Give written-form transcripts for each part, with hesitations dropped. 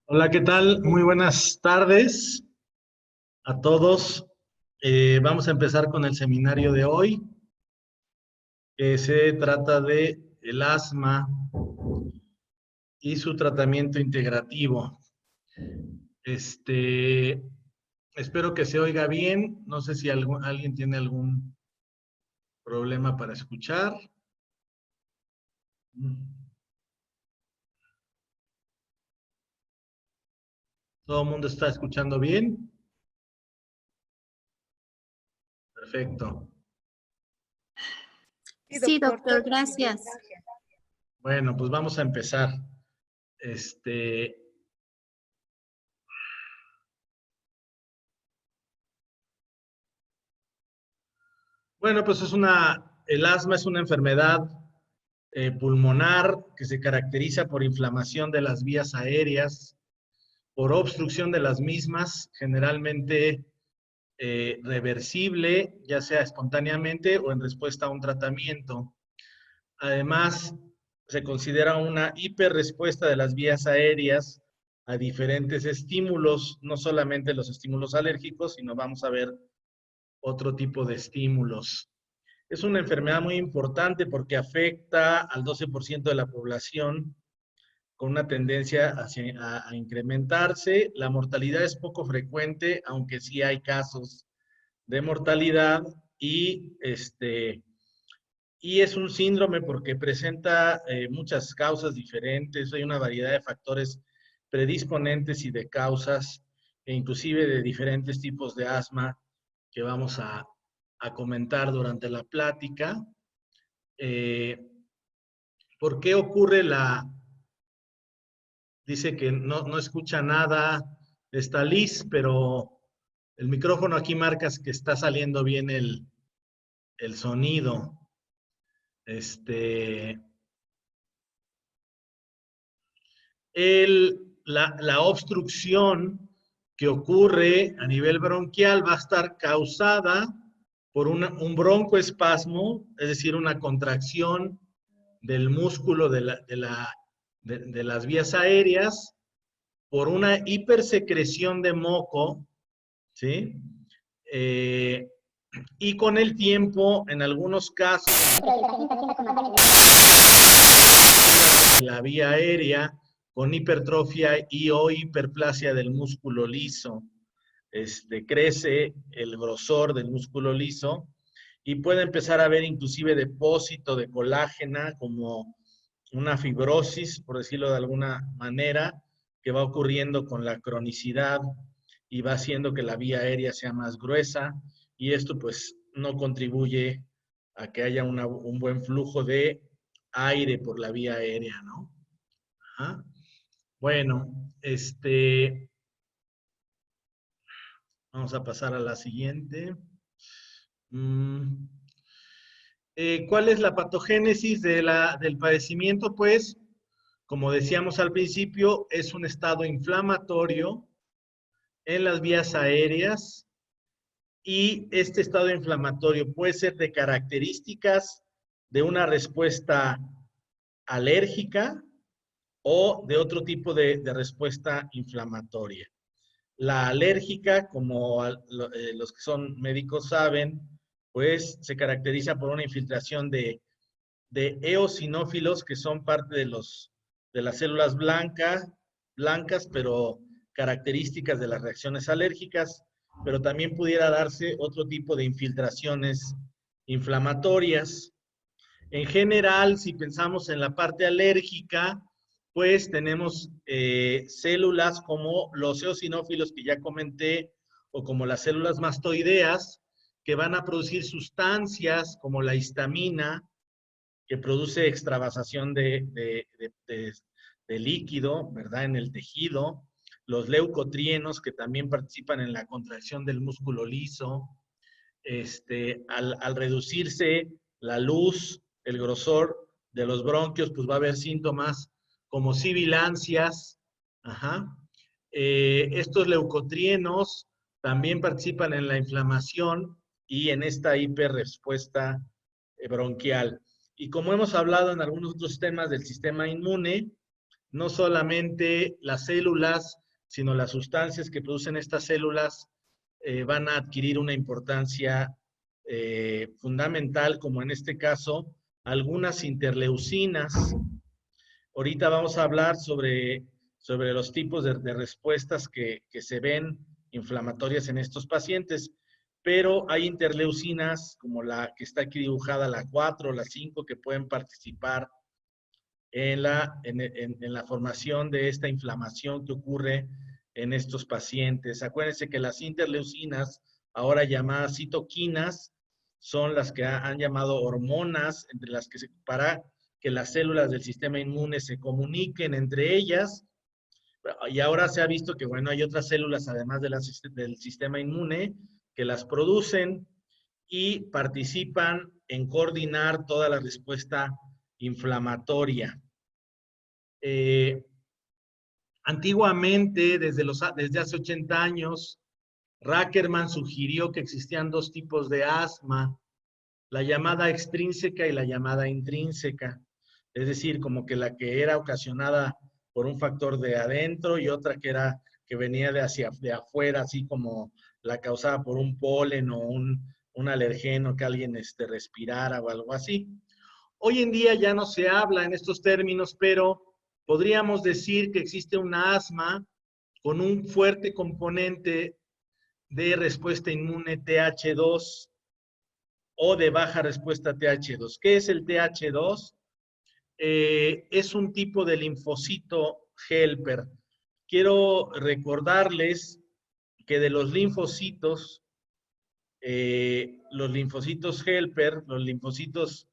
Hola, ¿qué tal? Muy buenas tardes a todos. Vamos a empezar con el seminario de hoy, que se trata de el asma y su tratamiento integrativo. Este, espero que se oiga bien. No sé si alguien tiene algún problema para escuchar. ¿Todo el mundo está escuchando bien? Perfecto. Sí, doctor, gracias. Bueno, pues vamos a empezar. Este, Bueno, pues el asma es una enfermedad pulmonar que se caracteriza por inflamación de las vías aéreas, por obstrucción de las mismas, generalmente reversible, ya sea espontáneamente o en respuesta a un tratamiento. Además, se considera una hiperrespuesta de las vías aéreas a diferentes estímulos, no solamente los estímulos alérgicos, sino vamos a ver otro tipo de estímulos. Es una enfermedad muy importante porque afecta al 12% de la población con una tendencia a incrementarse. La mortalidad es poco frecuente, aunque sí hay casos de mortalidad y es un síndrome porque presenta muchas causas diferentes. Hay una variedad de factores predisponentes y de causas, e inclusive de diferentes tipos de asma que vamos a comentar durante la plática. ¿Por qué ocurre Dice que no escucha nada, está Liz, pero el micrófono aquí marcas que está saliendo bien el sonido. La obstrucción que ocurre a nivel bronquial va a estar causada por un broncoespasmo, es decir, una contracción del músculo de las vías aéreas, por una hipersecreción de moco, ¿sí? Y con el tiempo, en algunos casos, la vía aérea, con hipertrofia y o hiperplasia del músculo liso. Crece el grosor del músculo liso y puede empezar a haber inclusive depósito de colágena como una fibrosis, por decirlo de alguna manera, que va ocurriendo con la cronicidad y va haciendo que la vía aérea sea más gruesa y esto pues no contribuye a que haya un buen flujo de aire por la vía aérea, ¿no? Ajá. Bueno, vamos a pasar a la siguiente. ¿Cuál es la patogénesis del padecimiento? Pues, como decíamos al principio, es un estado inflamatorio en las vías aéreas y este estado inflamatorio puede ser de características de una respuesta alérgica o de otro tipo de respuesta inflamatoria. La alérgica, como los que son médicos saben, pues se caracteriza por una infiltración de eosinófilos que son parte de las células blancas, pero características de las reacciones alérgicas, pero también pudiera darse otro tipo de infiltraciones inflamatorias. En general, si pensamos en la parte alérgica, pues tenemos células como los eosinófilos que ya comenté, o como las células mastoideas, que van a producir sustancias como la histamina, que produce extravasación de líquido, ¿verdad? En el tejido. Los leucotrienos, que también participan en la contracción del músculo liso. Al reducirse la luz, el grosor de los bronquios, pues va a haber síntomas como sibilancias. Ajá. Estos leucotrienos también participan en la inflamación y en esta hiperrespuesta bronquial. Y como hemos hablado en algunos otros temas del sistema inmune, no solamente las células, sino las sustancias que producen estas células van a adquirir una importancia fundamental, como en este caso, algunas interleucinas. Ahorita vamos a hablar sobre los tipos de respuestas que se ven inflamatorias en estos pacientes, pero hay interleucinas, como la que está aquí dibujada, la 4, la 5, que pueden participar en la formación de esta inflamación que ocurre en estos pacientes. Acuérdense que las interleucinas, ahora llamadas citoquinas, son las que han llamado hormonas, entre las que para que las células del sistema inmune se comuniquen entre ellas. Y ahora se ha visto que, bueno, hay otras células, además del sistema inmune, que las producen y participan en coordinar toda la respuesta inflamatoria. Antiguamente, desde hace 80 años, Rackerman sugirió que existían dos tipos de asma, la llamada extrínseca y la llamada intrínseca. Es decir, como que la que era ocasionada por un factor de adentro y otra que venía de afuera, así como la causada por un polen o un alergeno que alguien respirara o algo así. Hoy en día ya no se habla en estos términos, pero podríamos decir que existe una asma con un fuerte componente de respuesta inmune TH2 o de baja respuesta TH2. ¿Qué es el TH2? Es un tipo de linfocito helper. Quiero recordarles que de los linfocitos helper, los linfocitos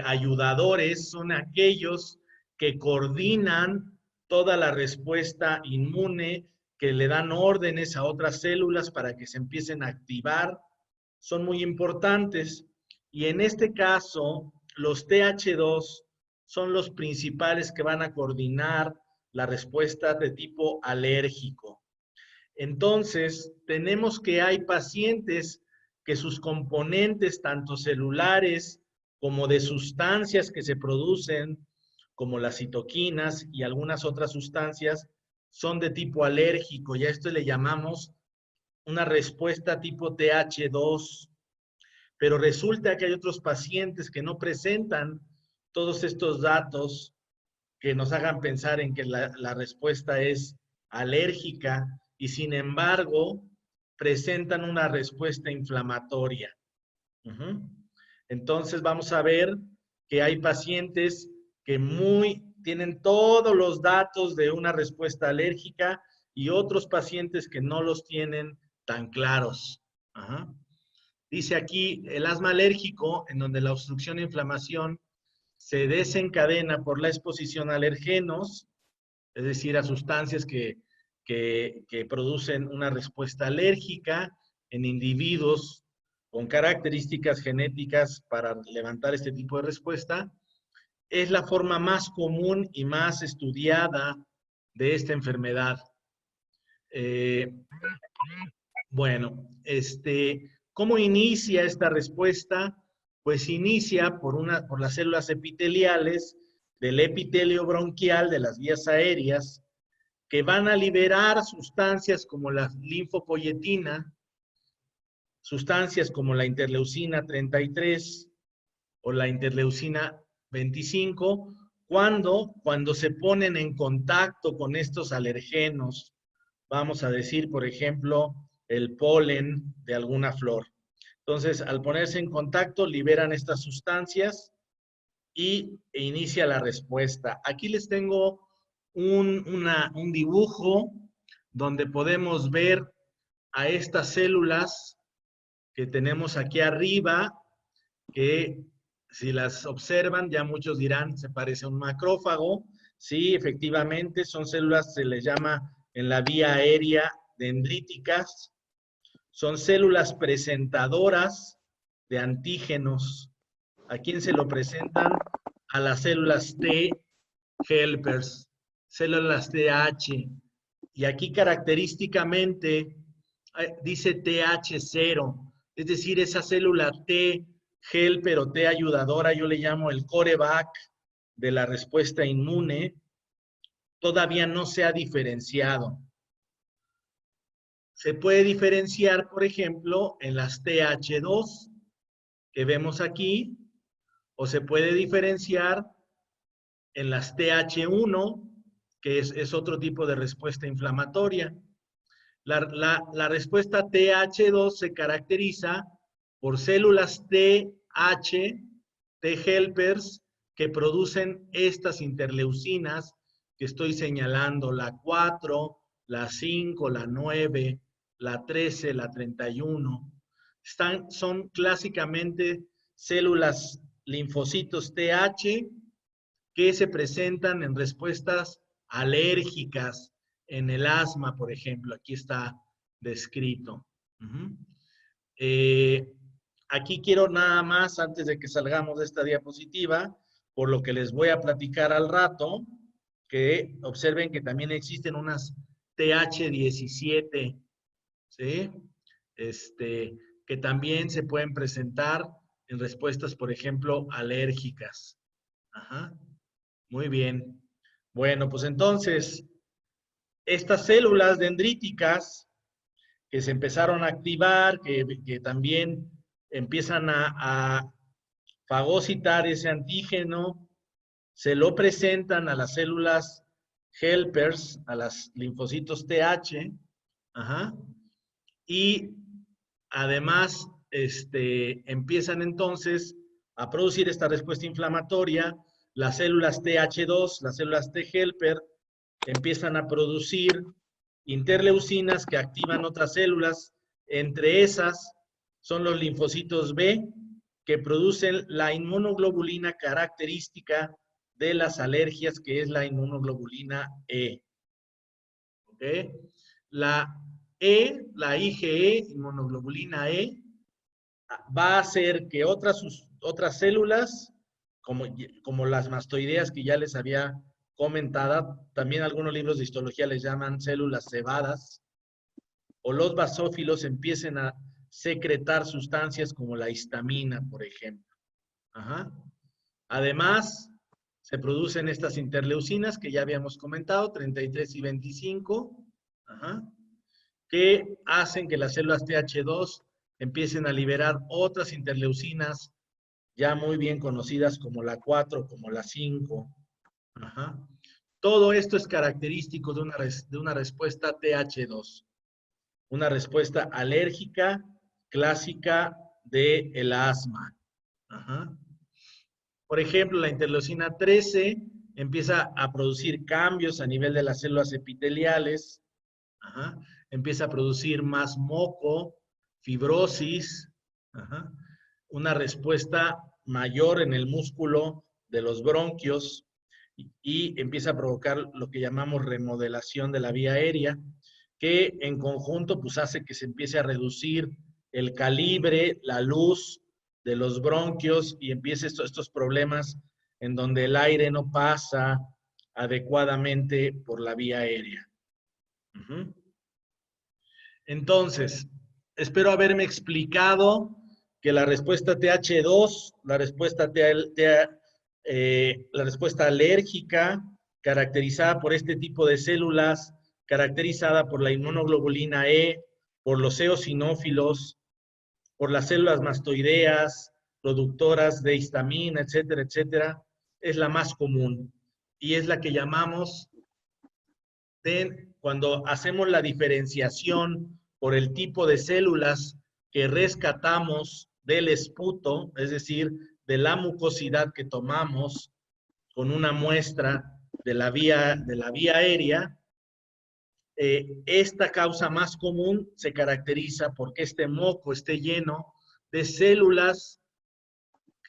ayudadores, son aquellos que coordinan toda la respuesta inmune, que le dan órdenes a otras células para que se empiecen a activar, son muy importantes. Y en este caso, los TH2 son los principales que van a coordinar la respuesta de tipo alérgico. Entonces, tenemos que hay pacientes que sus componentes, tanto celulares como de sustancias que se producen, como las citoquinas y algunas otras sustancias, son de tipo alérgico, y a esto le llamamos una respuesta tipo TH2. Pero resulta que hay otros pacientes que no presentan todos estos datos que nos hagan pensar en que la respuesta es alérgica y sin embargo presentan una respuesta inflamatoria. Entonces vamos a ver que hay pacientes que tienen todos los datos de una respuesta alérgica y otros pacientes que no los tienen tan claros. Dice aquí el asma alérgico, en donde la obstrucción e inflamación se desencadena por la exposición a alergenos, es decir, a sustancias que producen una respuesta alérgica en individuos con características genéticas para levantar este tipo de respuesta. Es la forma más común y más estudiada de esta enfermedad. Bueno, ¿cómo inicia esta respuesta? Pues inicia por las células epiteliales del epitelio bronquial de las vías aéreas, que van a liberar sustancias como la linfopoyetina, sustancias como la interleucina 33 o la interleucina 25, cuando se ponen en contacto con estos alergenos, vamos a decir, por ejemplo, el polen de alguna flor. Entonces, al ponerse en contacto, liberan estas sustancias e inicia la respuesta. Aquí les tengo un dibujo donde podemos ver a estas células que tenemos aquí arriba, que si las observan, ya muchos dirán, se parece a un macrófago. Sí, efectivamente, son células, se les llama en la vía aérea dendríticas. Son células presentadoras de antígenos. ¿A quién se lo presentan? A las células T helpers, células TH. Y aquí característicamente dice TH0, es decir, esa célula T helper o T ayudadora, yo le llamo el coreback de la respuesta inmune todavía no se ha diferenciado. Se puede diferenciar, por ejemplo, en las TH2 que vemos aquí, o se puede diferenciar en las TH1, que es otro tipo de respuesta inflamatoria. La respuesta TH2 se caracteriza por células TH, T-helpers, que producen estas interleucinas que estoy señalando, la 4, la 5, la 9, la 13, la 31. Son clásicamente células linfocitos TH que se presentan en respuestas alérgicas, en el asma, por ejemplo. Aquí está descrito. Aquí quiero nada más, antes de que salgamos de esta diapositiva, por lo que les voy a platicar al rato, que observen que también existen unas TH17, ¿sí? Que también se pueden presentar en respuestas, por ejemplo, alérgicas. Ajá. Muy bien. Bueno, pues entonces, estas células dendríticas que se empezaron a activar, que también empiezan a fagocitar ese antígeno, se lo presentan a las células helpers, a las linfocitos TH, ajá, y además empiezan entonces a producir esta respuesta inflamatoria. Las células TH2, las células T-helper, empiezan a producir interleucinas que activan otras células. Entre esas son los linfocitos B, que producen la inmunoglobulina característica de las alergias, que es la inmunoglobulina E. ¿Ok? La E, la IgE, inmunoglobulina E, va a hacer que otras células, como las mastoideas que ya les había comentado, también algunos libros de histología les llaman células cebadas, o los basófilos empiecen a secretar sustancias como la histamina, por ejemplo. Ajá. Además, se producen estas interleucinas que ya habíamos comentado, 33 y 25, ajá, que hacen que las células TH2 empiecen a liberar otras interleucinas ya muy bien conocidas como la 4, como la 5. Ajá. Todo esto es característico de una respuesta TH2, una respuesta alérgica clásica del asma. Ajá. Por ejemplo, la interleucina 13 empieza a producir cambios a nivel de las células epiteliales. Ajá. Empieza a producir más moco, fibrosis, ajá, una respuesta mayor en el músculo de los bronquios y empieza a provocar lo que llamamos remodelación de la vía aérea, que en conjunto pues hace que se empiece a reducir el calibre, la luz de los bronquios y empiece estos problemas en donde el aire no pasa adecuadamente por la vía aérea. Uh-huh. Entonces, espero haberme explicado que la respuesta TH2, la respuesta alérgica, caracterizada por este tipo de células, caracterizada por la inmunoglobulina E, por los eosinófilos, por las células mastoideas, productoras de histamina, etcétera, etcétera, es la más común y es la que llamamos cuando hacemos la diferenciación por el tipo de células que rescatamos del esputo, es decir, de la mucosidad que tomamos con una muestra de la vía aérea, esta causa más común se caracteriza porque este moco esté lleno de células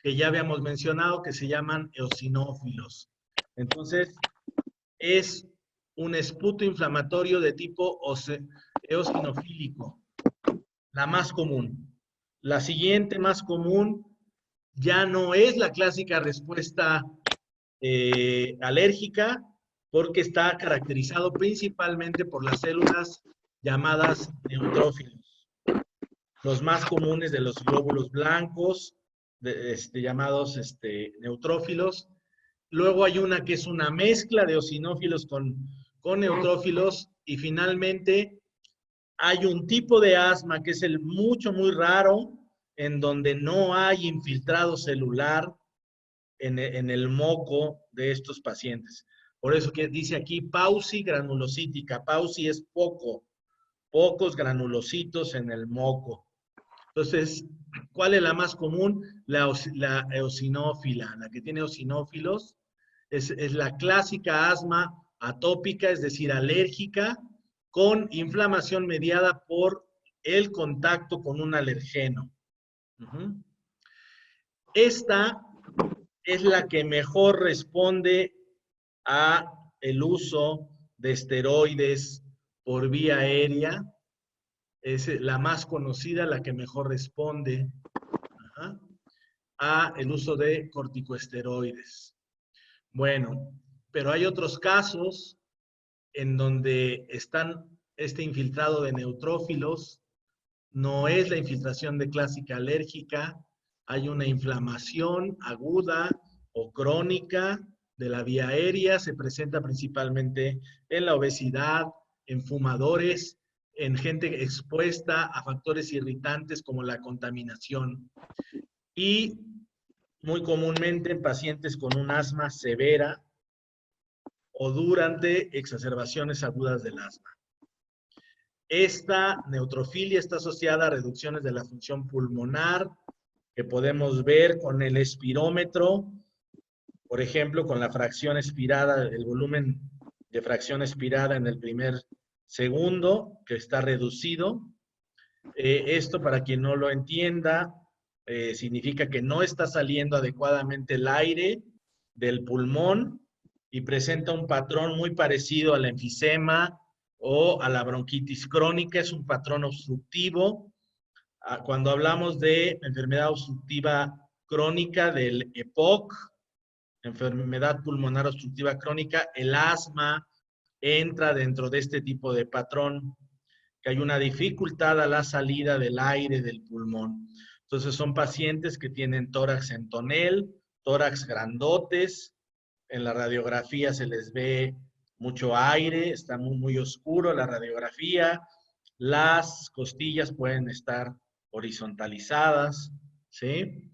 que ya habíamos mencionado que se llaman eosinófilos. Entonces, es un esputo inflamatorio de tipo eosinofílico, la más común. La siguiente más común ya no es la clásica respuesta alérgica, porque está caracterizado principalmente por las células llamadas neutrófilos. Los más comunes de los glóbulos blancos, llamados neutrófilos, Luego hay una que es una mezcla de eosinófilos con neutrófilos. Y finalmente hay un tipo de asma que es el muy raro, en donde no hay infiltrado celular en el moco de estos pacientes. Por eso que dice aquí pauci granulocítica. Pauci es pocos granulocitos en el moco. Entonces, ¿cuál es la más común? La eosinófila, la que tiene eosinófilos. Es la clásica asma atópica, es decir, alérgica, con inflamación mediada por el contacto con un alergeno. Esta es la que mejor responde a el uso de esteroides por vía aérea. Es la más conocida, la que mejor responde a el uso de corticosteroides. Bueno, pero hay otros casos en donde están este infiltrado de neutrófilos, no es la infiltración de clásica alérgica, hay una inflamación aguda o crónica de la vía aérea, se presenta principalmente en la obesidad, en fumadores, en gente expuesta a factores irritantes como la contaminación y muy comúnmente en pacientes con un asma severa o durante exacerbaciones agudas del asma. Esta neutrofilia está asociada a reducciones de la función pulmonar que podemos ver con el espirómetro, por ejemplo, con la fracción expirada, el volumen de fracción expirada en el primer segundo, que está reducido. Esto, para quien no lo entienda, significa que no está saliendo adecuadamente el aire del pulmón y presenta un patrón muy parecido al enfisema o a la bronquitis crónica, es un patrón obstructivo. Cuando hablamos de enfermedad obstructiva crónica del EPOC, enfermedad pulmonar obstructiva crónica, el asma entra dentro de este tipo de patrón, que hay una dificultad a la salida del aire del pulmón. Entonces son pacientes que tienen tórax en tonel, tórax grandotes, en la radiografía se les ve mucho aire, está muy oscuro la radiografía, las costillas pueden estar horizontalizadas, ¿sí?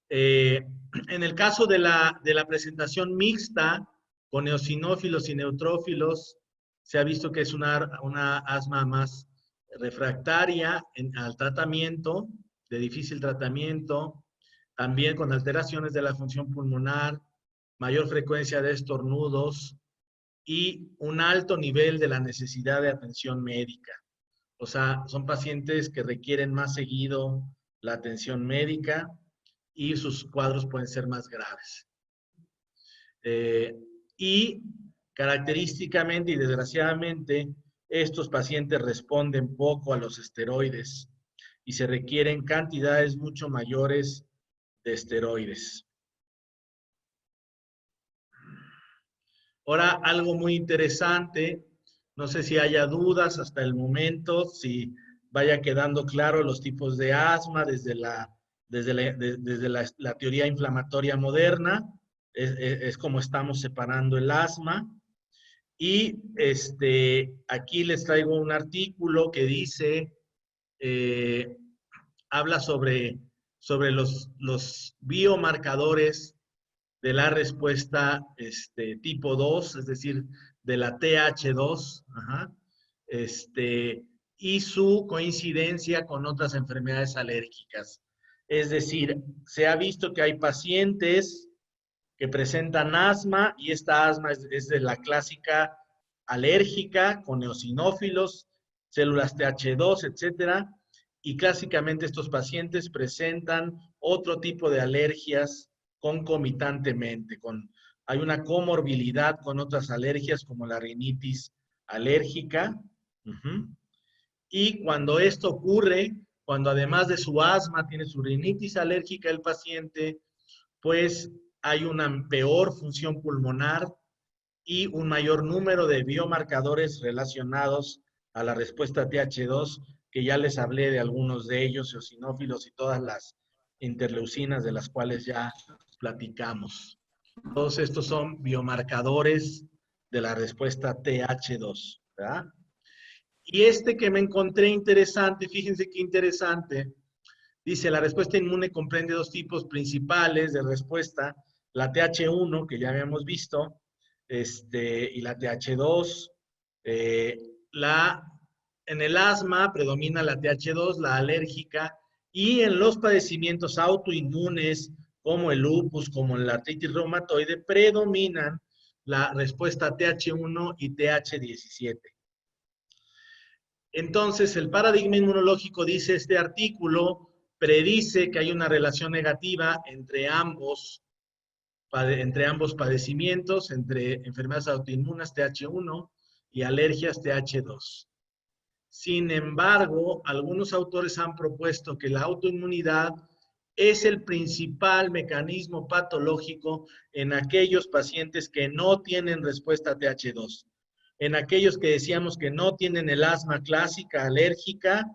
En el caso de la presentación mixta, con eosinófilos y neutrófilos, se ha visto que es una asma más refractaria al tratamiento, de difícil tratamiento, también con alteraciones de la función pulmonar, mayor frecuencia de estornudos y un alto nivel de la necesidad de atención médica. O sea, son pacientes que requieren más seguido la atención médica y sus cuadros pueden ser más graves. Y característicamente y desgraciadamente, estos pacientes responden poco a los esteroides y se requieren cantidades mucho mayores de esteroides. Ahora, algo muy interesante, no sé si haya dudas hasta el momento, si vaya quedando claro los tipos de asma desde la teoría inflamatoria moderna, es como estamos separando el asma. Y aquí les traigo un artículo que dice, habla sobre los biomarcadores de la respuesta tipo 2, es decir, de la TH2, y su coincidencia con otras enfermedades alérgicas. Es decir, se ha visto que hay pacientes que presentan asma y esta asma es de la clásica alérgica con eosinófilos, células TH2, etcétera, y clásicamente estos pacientes presentan otro tipo de alergias concomitantemente. Hay una comorbilidad con otras alergias como la rinitis alérgica. Y cuando esto ocurre, cuando además de su asma tiene su rinitis alérgica el paciente, pues hay una peor función pulmonar y un mayor número de biomarcadores relacionados a la respuesta TH2, que ya les hablé de algunos de ellos, eosinófilos y todas las interleucinas de las cuales ya platicamos. Todos estos son biomarcadores de la respuesta TH2, ¿verdad? Y este que me encontré interesante, fíjense qué interesante, dice, la respuesta inmune comprende dos tipos principales de respuesta, la TH1, que ya habíamos visto, y la TH2. Eh, la, en el asma predomina la TH2, la alérgica, y en los padecimientos autoinmunes, como el lupus, como la artritis reumatoide, predominan la respuesta TH1 y TH17. Entonces, el paradigma inmunológico, dice este artículo, predice que hay una relación negativa entre ambos padecimientos, entre enfermedades autoinmunes TH1 y alergias TH2. Sin embargo, algunos autores han propuesto que la autoinmunidad es el principal mecanismo patológico en aquellos pacientes que no tienen respuesta a TH2. En aquellos que decíamos que no tienen el asma clásica alérgica,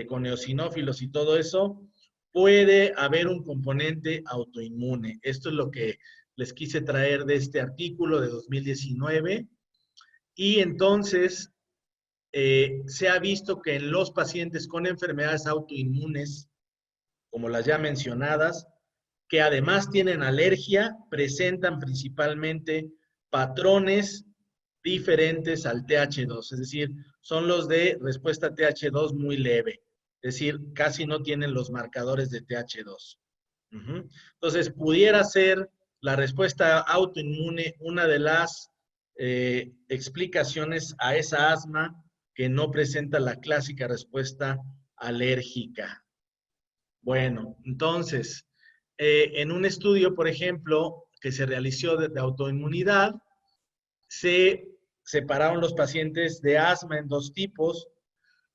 con eosinófilos y todo eso, puede haber un componente autoinmune. Esto es lo que les quise traer de este artículo de 2019. Y entonces, se ha visto que en los pacientes con enfermedades autoinmunes, como las ya mencionadas, que además tienen alergia, presentan principalmente patrones diferentes al TH2, es decir, son los de respuesta TH2 muy leve, es decir, casi no tienen los marcadores de TH2. Entonces, pudiera ser la respuesta autoinmune una de las explicaciones a esa asma que no presenta la clásica respuesta alérgica. Bueno, entonces, en un estudio, por ejemplo, que se realizó de autoinmunidad, se separaron los pacientes de asma en dos tipos,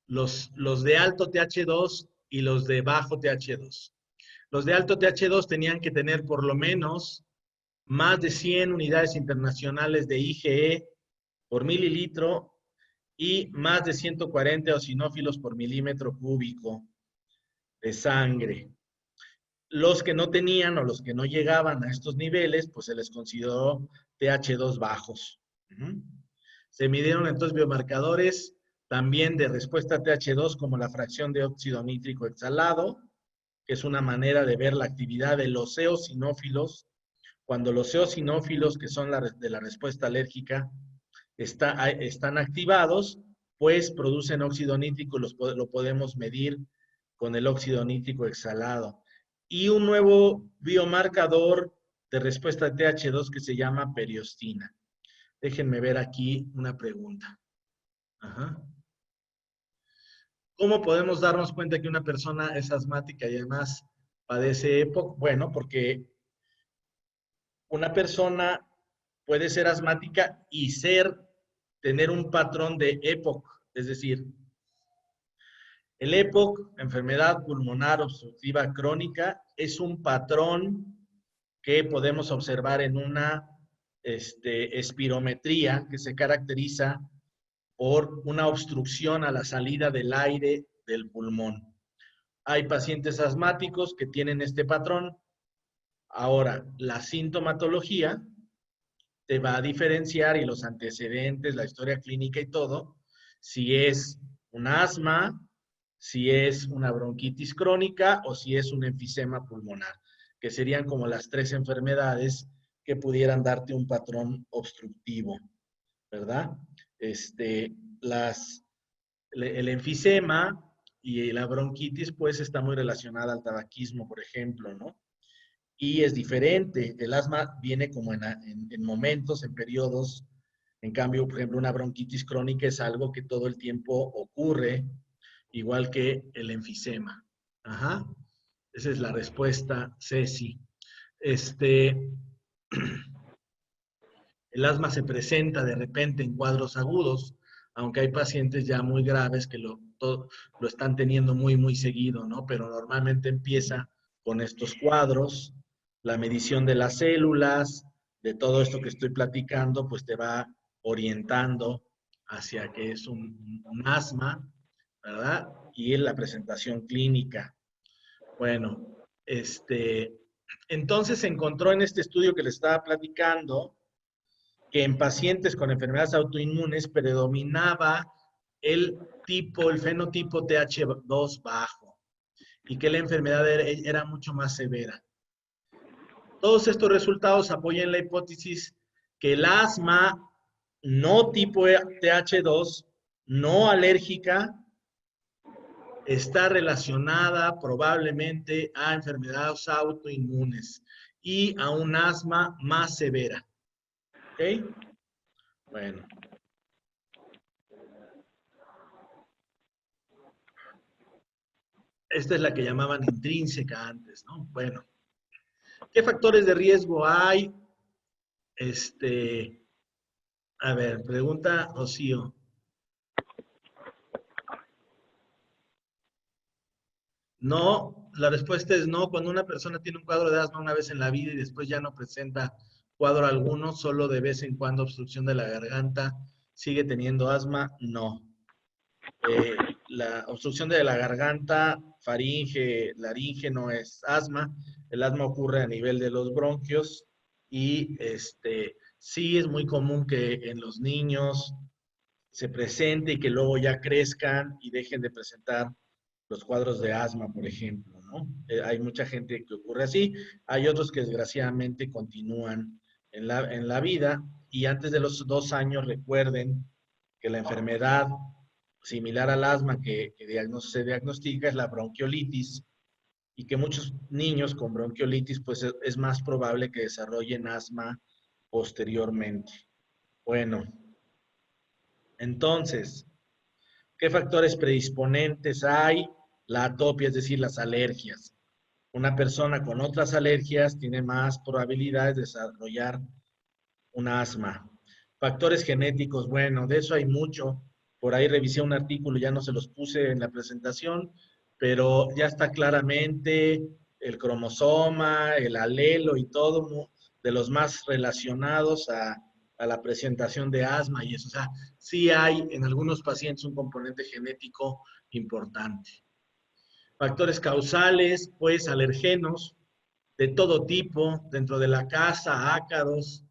los de alto TH2 y los de bajo TH2. Los de alto TH2 tenían que tener por lo menos más de 100 unidades internacionales de IgE por mililitro y más de 140 eosinófilos por milímetro cúbico de sangre. Los que no tenían o los que no llegaban a estos niveles, pues se les consideró TH2 bajos. Se midieron entonces biomarcadores también de respuesta a TH2 como la fracción de óxido nítrico exhalado, que es una manera de ver la actividad de los eosinófilos. Cuando los eosinófilos, que son de la respuesta alérgica, están activados, pues producen óxido nítrico, lo podemos medir con el óxido nítrico exhalado. Y un nuevo biomarcador de respuesta a TH2 que se llama periostina. Déjenme ver aquí una pregunta. Ajá. ¿Cómo podemos darnos cuenta que una persona es asmática y además padece EPOC? Bueno, porque una persona puede ser asmática y tener un patrón de EPOC, es decir, el EPOC, enfermedad pulmonar obstructiva crónica, es un patrón que podemos observar en una espirometría que se caracteriza por una obstrucción a la salida del aire del pulmón. Hay pacientes asmáticos que tienen este patrón. Ahora, la sintomatología te va a diferenciar y los antecedentes, la historia clínica y todo, si es un asma, si es una bronquitis crónica o si es un enfisema pulmonar, que serían como las tres enfermedades que pudieran darte un patrón obstructivo, ¿verdad? El enfisema y la bronquitis, pues, está muy relacionada al tabaquismo, por ejemplo, ¿no? Y es diferente. El asma viene como en momentos, en periodos. En cambio, por ejemplo, una bronquitis crónica es algo que todo el tiempo ocurre, igual que el enfisema. Ajá. Esa es la respuesta, Ceci. El asma se presenta de repente en cuadros agudos, aunque hay pacientes ya muy graves que lo están teniendo muy, muy seguido, ¿no? Pero normalmente empieza con estos cuadros, la medición de las células, de todo esto que estoy platicando, pues te va orientando hacia que es un asma, ¿verdad? Y en la presentación clínica. Bueno, Entonces se encontró en este estudio que les estaba platicando que en pacientes con enfermedades autoinmunes predominaba el fenotipo TH2 bajo y que la enfermedad era mucho más severa. Todos estos resultados apoyan la hipótesis que el asma no tipo TH2, no alérgica, está relacionada probablemente a enfermedades autoinmunes y a un asma más severa. ¿Ok? Bueno. Esta es la que llamaban intrínseca antes, ¿no? Bueno. ¿Qué factores de riesgo hay? A ver, pregunta Rocío. No, la respuesta es no. Cuando una persona tiene un cuadro de asma una vez en la vida y después ya no presenta cuadro alguno, solo de vez en cuando obstrucción de la garganta, sigue teniendo asma, no. La obstrucción de la garganta, faringe, laringe no es asma. El asma ocurre a nivel de los bronquios y sí es muy común que en los niños se presente y que luego ya crezcan y dejen de presentar los cuadros de asma, por ejemplo, ¿no? Hay mucha gente que ocurre así, hay otros que desgraciadamente continúan en la vida y antes de los 2 años recuerden que la enfermedad similar al asma se diagnostica es la bronquiolitis y que muchos niños con bronquiolitis pues es más probable que desarrollen asma posteriormente. Bueno, entonces, ¿qué factores predisponentes hay? La atopia, es decir, las alergias. Una persona con otras alergias tiene más probabilidades de desarrollar un asma. Factores genéticos, bueno, de eso hay mucho. Por ahí revisé un artículo, ya no se los puse en la presentación, pero ya está claramente el cromosoma, el alelo y todo de los más relacionados a la presentación de asma y eso. O sea, sí hay en algunos pacientes un componente genético importante. Factores causales, pues alergenos de todo tipo, dentro de la casa, ácaros,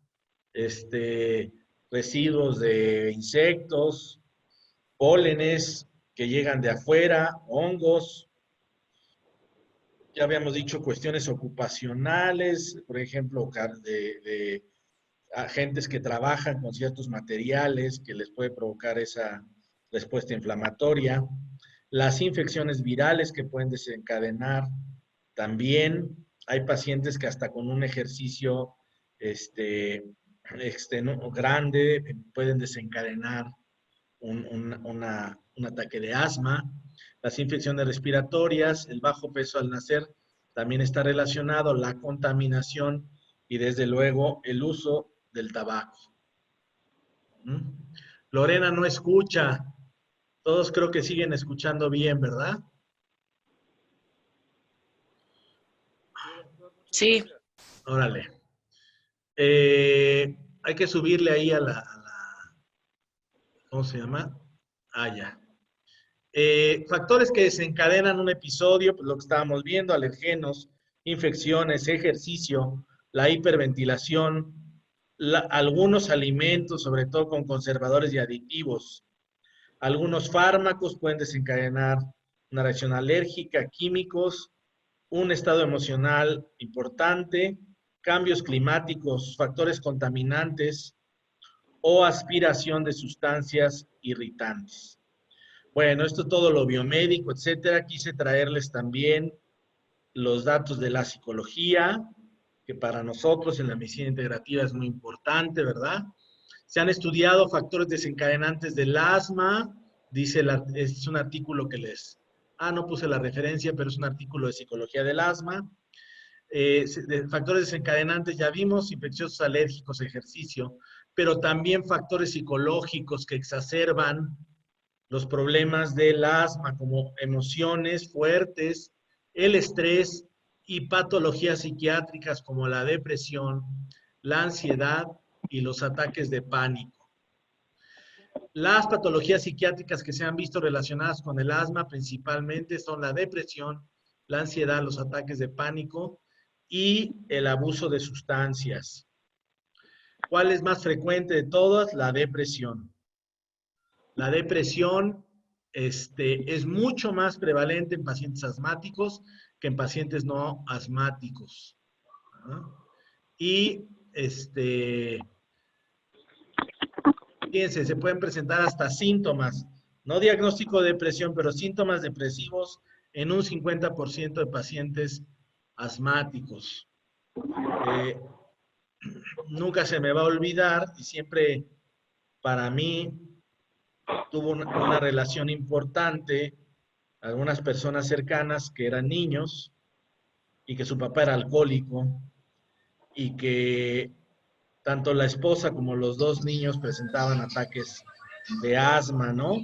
residuos de insectos, pólenes que llegan de afuera, hongos. Ya habíamos dicho cuestiones ocupacionales, por ejemplo, de agentes que trabajan con ciertos materiales que les puede provocar esa respuesta inflamatoria. Las infecciones virales que pueden desencadenar también. Hay pacientes que hasta con un ejercicio grande pueden desencadenar un ataque de asma. Las infecciones respiratorias, el bajo peso al nacer también está relacionado, la contaminación y desde luego el uso del tabaco. ¿Mm? Lorena no escucha. Todos creo que siguen escuchando bien, ¿verdad? Sí. Órale. Hay que subirle ahí a la ¿cómo se llama? Ah, ya. Factores que desencadenan un episodio, pues lo que estábamos viendo, alergenos, infecciones, ejercicio, la hiperventilación, algunos alimentos, sobre todo con conservadores y aditivos. Algunos fármacos pueden desencadenar una reacción alérgica, químicos, un estado emocional importante, cambios climáticos, factores contaminantes o aspiración de sustancias irritantes. Bueno, esto es todo lo biomédico, etcétera. Quise traerles también los datos de la psicología, que para nosotros en la medicina integrativa es muy importante, ¿verdad? Se han estudiado factores desencadenantes del asma, es un artículo que no puse la referencia, pero es un artículo de psicología del asma. Factores desencadenantes ya vimos, infecciosos alérgicos, ejercicio, pero también factores psicológicos que exacerban los problemas del asma, como emociones fuertes, el estrés y patologías psiquiátricas como la depresión, la ansiedad y los ataques de pánico. Las patologías psiquiátricas que se han visto relacionadas con el asma principalmente son la depresión, la ansiedad, los ataques de pánico y el abuso de sustancias. ¿Cuál es más frecuente de todas? La depresión. La depresión es mucho más prevalente en pacientes asmáticos que en pacientes no asmáticos. ¿No? Y fíjense, se pueden presentar hasta síntomas, no diagnóstico de depresión, pero síntomas depresivos en un 50% de pacientes asmáticos. Nunca se me va a olvidar y siempre para mí tuvo una relación importante, algunas personas cercanas que eran niños y que su papá era alcohólico y que tanto la esposa como los dos niños presentaban ataques de asma, ¿no?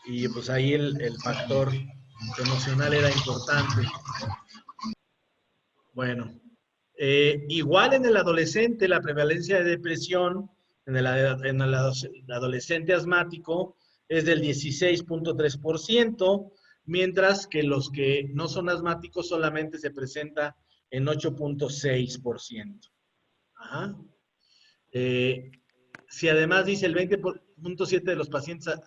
Y pues ahí el factor emocional era importante. Bueno, igual en el adolescente, la prevalencia de depresión en el adolescente asmático es del 16.3%, mientras que los que no son asmáticos solamente se presenta en 8.6%. Ajá. Si además dice el 20.7% de los pacientes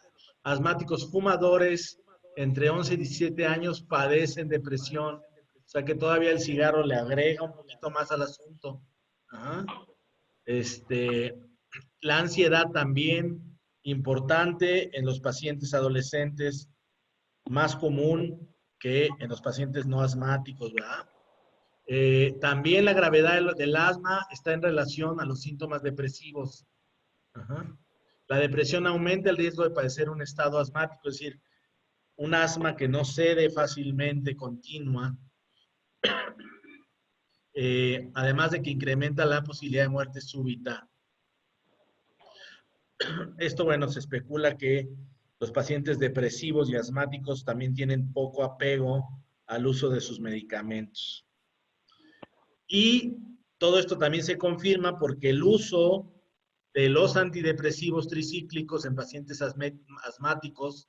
asmáticos fumadores entre 11 y 17 años padecen depresión, o sea que todavía el cigarro le agrega un poquito más al asunto. Ajá. La ansiedad también importante en los pacientes adolescentes, más común que en los pacientes no asmáticos, ¿verdad? También la gravedad del asma está en relación a los síntomas depresivos. Ajá. La depresión aumenta el riesgo de padecer un estado asmático, es decir, un asma que no cede fácilmente, continua, además de que incrementa la posibilidad de muerte súbita. Esto, bueno, se especula que los pacientes depresivos y asmáticos también tienen poco apego al uso de sus medicamentos. Y todo esto también se confirma porque el uso de los antidepresivos tricíclicos en pacientes asmáticos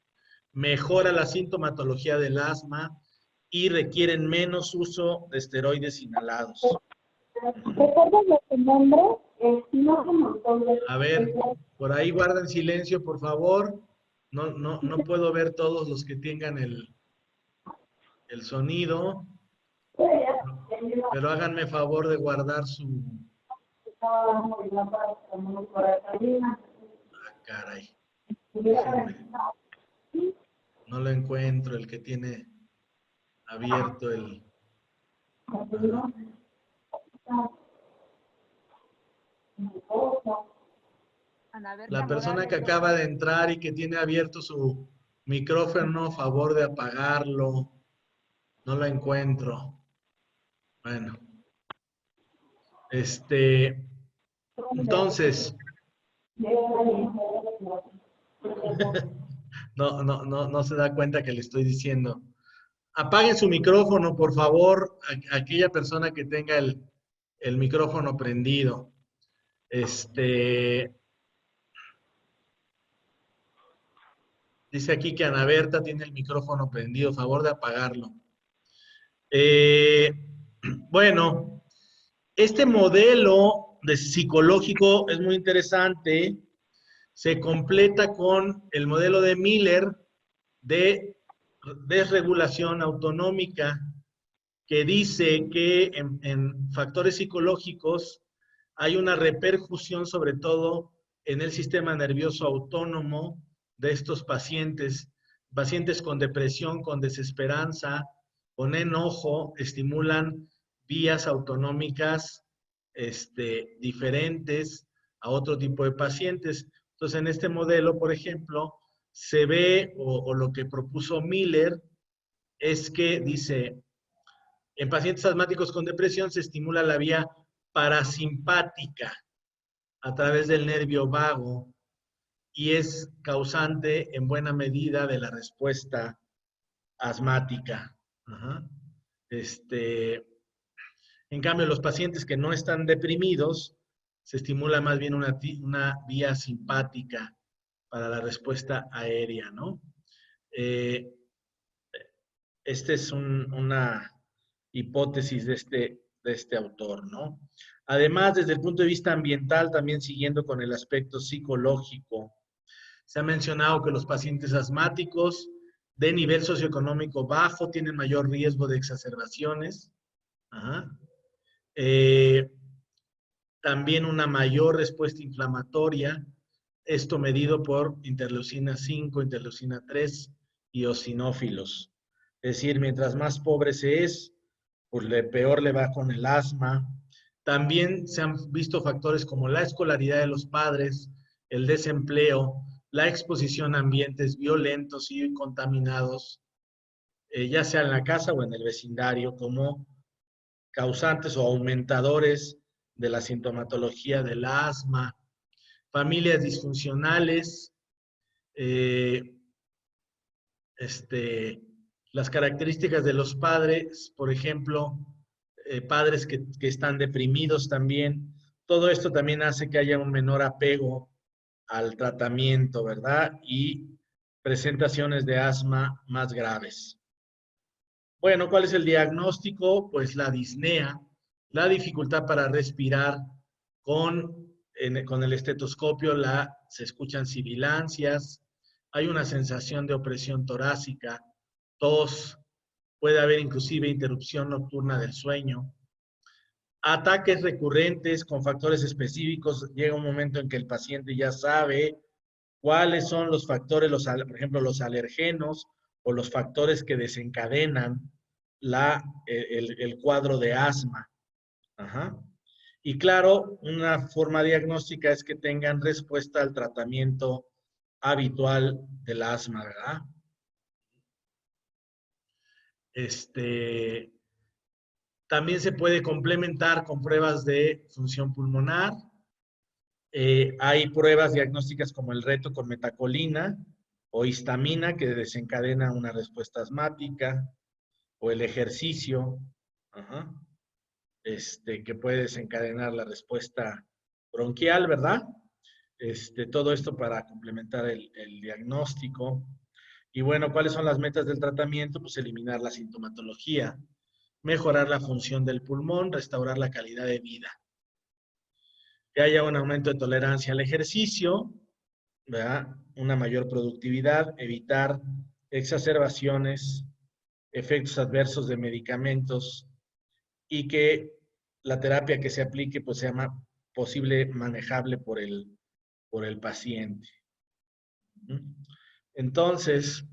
mejora la sintomatología del asma y requieren menos uso de esteroides inhalados. ¿Recuerdas tu nombre? A ver, por ahí guarden silencio, por favor. No puedo ver todos los que tengan el sonido, pero háganme favor de guardar su... Ah, caray. Déjenme. No lo encuentro, el que tiene abierto el... La persona que acaba de entrar y que tiene abierto su micrófono, favor de apagarlo. No lo encuentro. Bueno. Entonces... No se da cuenta que le estoy diciendo. Apaguen su micrófono, por favor, aquella persona que tenga el micrófono prendido. Dice aquí que Ana Berta tiene el micrófono prendido, favor de apagarlo. Bueno, este modelo psicológico es muy interesante. Se completa con el modelo de Miller de desregulación autonómica, que dice que en factores psicológicos hay una repercusión sobre todo en el sistema nervioso autónomo de estos pacientes, pacientes con depresión, con desesperanza, con enojo, estimulan vías autonómicas diferentes a otro tipo de pacientes. Entonces, en este modelo, por ejemplo, se ve, o lo que propuso Miller, es que dice, en pacientes asmáticos con depresión se estimula la vía parasimpática a través del nervio vago y es causante en buena medida de la respuesta asmática. Ajá. En cambio, los pacientes que no están deprimidos, se estimula más bien una vía simpática para la respuesta aérea, ¿no? Esta es una hipótesis de este autor, ¿no? Además, desde el punto de vista ambiental, también siguiendo con el aspecto psicológico, se ha mencionado que los pacientes asmáticos de nivel socioeconómico bajo tienen mayor riesgo de exacerbaciones. Ajá. También una mayor respuesta inflamatoria, esto medido por interleucina 5, interleucina 3 y eosinófilos. Es decir, mientras más pobre se es, pues peor le va con el asma. También se han visto factores como la escolaridad de los padres, el desempleo, la exposición a ambientes violentos y contaminados, ya sea en la casa o en el vecindario, como causantes o aumentadores de la sintomatología del asma, familias disfuncionales, eh, las características de los padres, por ejemplo, padres que están deprimidos también, todo esto también hace que haya un menor apego al tratamiento, ¿verdad? Y presentaciones de asma más graves. Bueno, ¿cuál es el diagnóstico? Pues la disnea, la dificultad para respirar con el estetoscopio, se escuchan sibilancias, hay una sensación de opresión torácica, tos, puede haber inclusive interrupción nocturna del sueño, ataques recurrentes con factores específicos. Llega un momento en que el paciente ya sabe cuáles son los factores, por ejemplo, los alergenos o los factores que desencadenan el cuadro de asma. Ajá. Y claro, una forma diagnóstica es que tengan respuesta al tratamiento habitual del asma, ¿verdad? También se puede complementar con pruebas de función pulmonar. Hay pruebas diagnósticas como el reto con metacolina o histamina que desencadena una respuesta asmática, o el ejercicio, ajá, que puede desencadenar la respuesta bronquial, ¿verdad? Todo esto para complementar el diagnóstico. Y bueno, ¿cuáles son las metas del tratamiento? Pues eliminar la sintomatología, mejorar la función del pulmón, restaurar la calidad de vida. Que haya un aumento de tolerancia al ejercicio, ¿verdad? Una mayor productividad, evitar exacerbaciones, efectos adversos de medicamentos y que la terapia que se aplique pues sea posible manejable por el paciente. Entonces,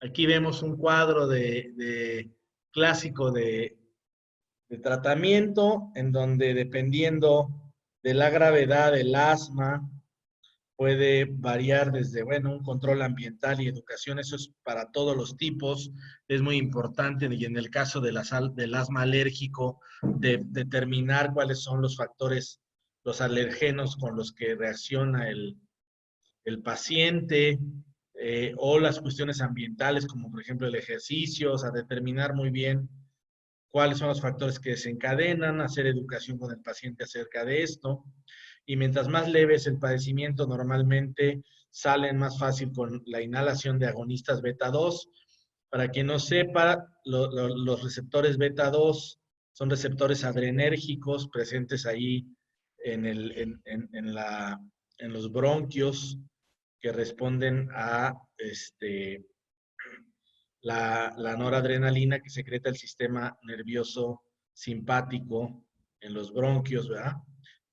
aquí vemos un cuadro clásico de tratamiento en donde dependiendo de la gravedad del asma, puede variar desde, bueno, un control ambiental y educación, eso es para todos los tipos, es muy importante, y en el caso del asma alérgico, determinar cuáles son los factores, los alergenos con los que reacciona el paciente, o las cuestiones ambientales, como por ejemplo el ejercicio, o sea, determinar muy bien cuáles son los factores que desencadenan, hacer educación con el paciente acerca de esto. Y mientras más leve es el padecimiento, normalmente salen más fácil con la inhalación de agonistas beta 2. Para quien no sepa, los receptores beta 2 son receptores adrenérgicos presentes ahí en los bronquios que responden a la noradrenalina que secreta el sistema nervioso simpático en los bronquios, ¿verdad?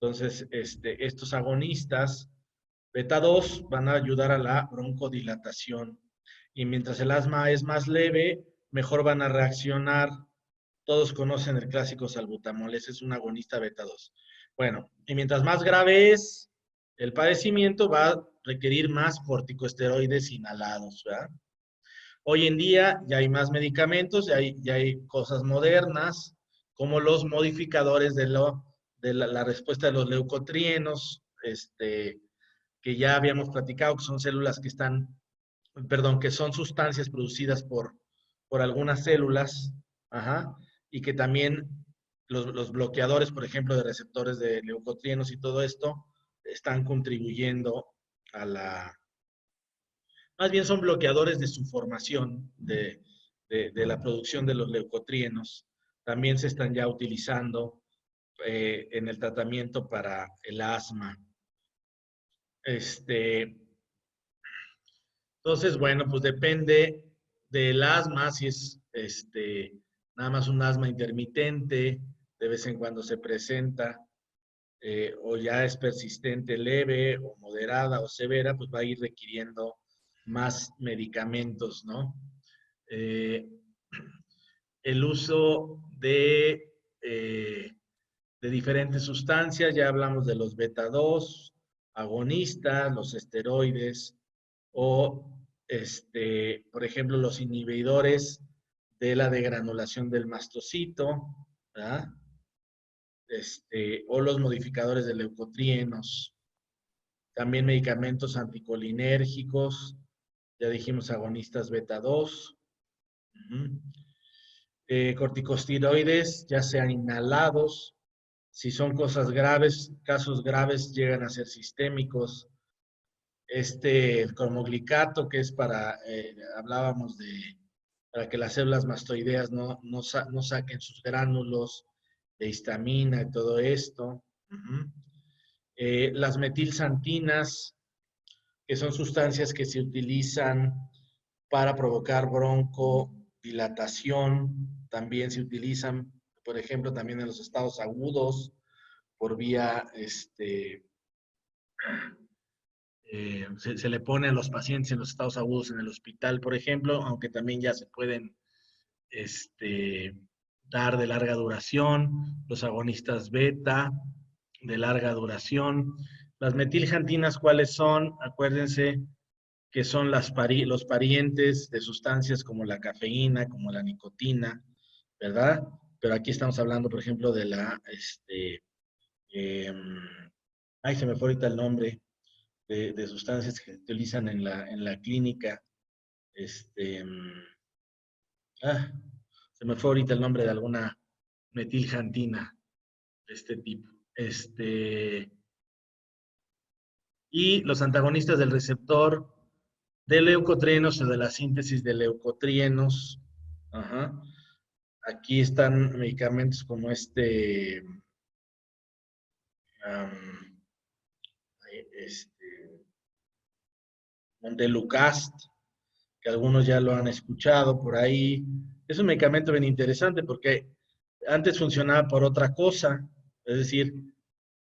Entonces, estos agonistas beta 2 van a ayudar a la broncodilatación. Y mientras el asma es más leve, mejor van a reaccionar. Todos conocen el clásico salbutamol, ese es un agonista beta 2. Bueno, y mientras más grave es el padecimiento, va a requerir más corticosteroides inhalados, ¿verdad? Hoy en día ya hay más medicamentos, ya hay cosas modernas, como los modificadores de la respuesta de los leucotrienos, que ya habíamos platicado, que son células que que son sustancias producidas por algunas células, ajá, y que también los bloqueadores, por ejemplo, de receptores de leucotrienos y todo esto, están contribuyendo a más bien son bloqueadores de su formación, de la producción de los leucotrienos. también se están ya utilizando en el tratamiento para el asma. Entonces, bueno, pues depende del asma, si es nada más un asma intermitente, de vez en cuando se presenta, o ya es persistente, leve, o moderada, o severa, pues va a ir requiriendo más medicamentos, ¿no? El uso de diferentes sustancias, ya hablamos de los beta-2, agonistas, los esteroides, o, por ejemplo, los inhibidores de la degranulación del mastocito, ¿verdad? O los modificadores de leucotrienos. También medicamentos anticolinérgicos, ya dijimos agonistas beta-2. Corticosteroides, ya sean inhalados. Si son cosas graves, casos graves llegan a ser sistémicos. El cromoglicato, que es hablábamos para que las células mastoideas no saquen sus gránulos de histamina y todo esto. Las metilsantinas, que son sustancias que se utilizan para provocar broncodilatación, también se utilizan, por ejemplo, también en los estados agudos, por vía, se le pone a los pacientes en los estados agudos en el hospital, por ejemplo, aunque también ya se pueden dar de larga duración, los agonistas beta de larga duración. Las metilxantinas, ¿cuáles son? Acuérdense que son los parientes de sustancias como la cafeína, como la nicotina, ¿verdad? Pero aquí estamos hablando, por ejemplo, de se me fue ahorita el nombre de sustancias que se utilizan en la clínica. Se me fue ahorita el nombre de alguna metilxantina de este tipo. Y los antagonistas del receptor de leucotrienos o de la síntesis de leucotrienos. Aquí están medicamentos como Montelukast, que algunos ya lo han escuchado por ahí. Es un medicamento bien interesante porque antes funcionaba por otra cosa, es decir,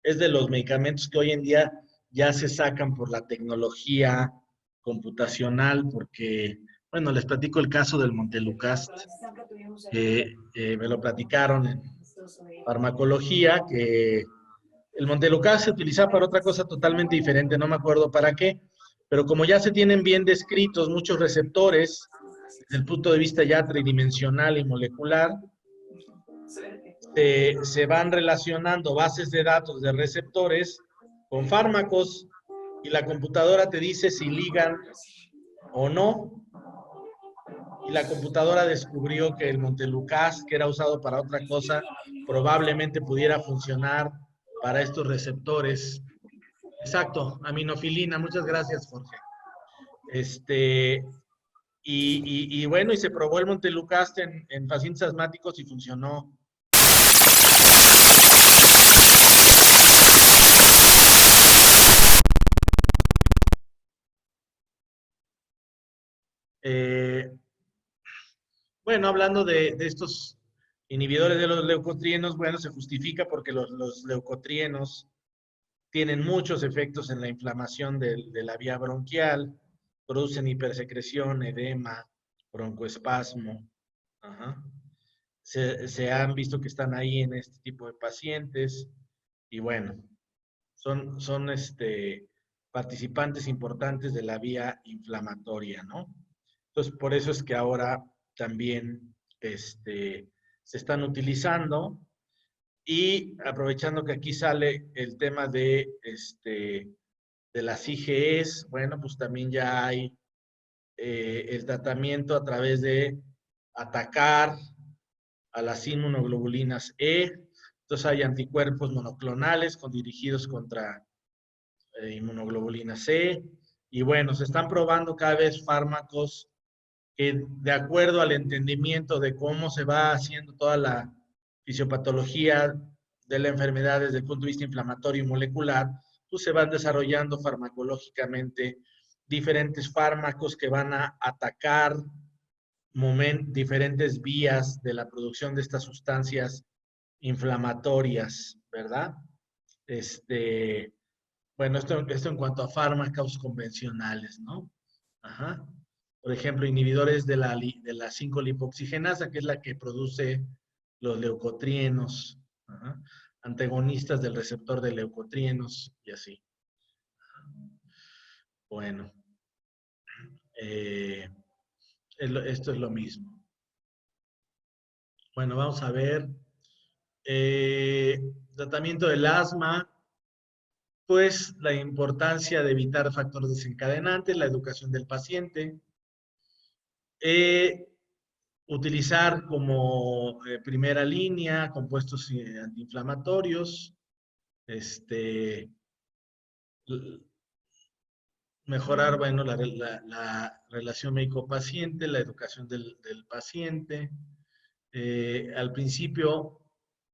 es de los medicamentos que hoy en día ya se sacan por la tecnología computacional, porque, bueno, les platico el caso del Montelukast, que me lo platicaron en farmacología, que el Montelukast se utilizaba para otra cosa totalmente diferente, no me acuerdo para qué, pero como ya se tienen bien descritos muchos receptores, desde el punto de vista ya tridimensional y molecular, se van relacionando bases de datos de receptores con fármacos y la computadora te dice si ligan o no. Y la computadora descubrió que el Montelukast, que era usado para otra cosa, probablemente pudiera funcionar para estos receptores. Exacto, aminofilina. Muchas gracias, Jorge. Y bueno, y se probó el Montelukast en pacientes asmáticos y funcionó. Bueno, hablando de estos inhibidores de los leucotrienos, bueno, se justifica porque los leucotrienos tienen muchos efectos en la inflamación de la vía bronquial, producen hipersecreción, edema, broncoespasmo. Se han visto que están ahí en este tipo de pacientes y bueno, son participantes importantes de la vía inflamatoria, ¿no? Entonces, por eso es que ahora también se están utilizando y aprovechando que aquí sale el tema de las IgEs, bueno, pues también ya hay el tratamiento a través de atacar a las inmunoglobulinas E. Entonces hay anticuerpos monoclonales dirigidos contra inmunoglobulina C. Y bueno, se están probando cada vez fármacos que, de acuerdo al entendimiento de cómo se va haciendo toda la fisiopatología de la enfermedad desde el punto de vista inflamatorio y molecular, pues se van desarrollando farmacológicamente diferentes fármacos que van a atacar diferentes vías de la producción de estas sustancias inflamatorias, ¿verdad? Bueno, esto en cuanto a fármacos convencionales, ¿no? Ajá. Por ejemplo, inhibidores de la 5-lipoxigenasa, que es la que produce los leucotrienos. Ajá. Antagonistas del receptor de leucotrienos y así. Bueno. Esto es lo mismo. Bueno, vamos a ver. Tratamiento del asma. Pues la importancia de evitar factores desencadenantes, la educación del paciente. Utilizar como primera línea compuestos antiinflamatorios. Mejorar, bueno, la relación médico-paciente, la educación del paciente. Al principio,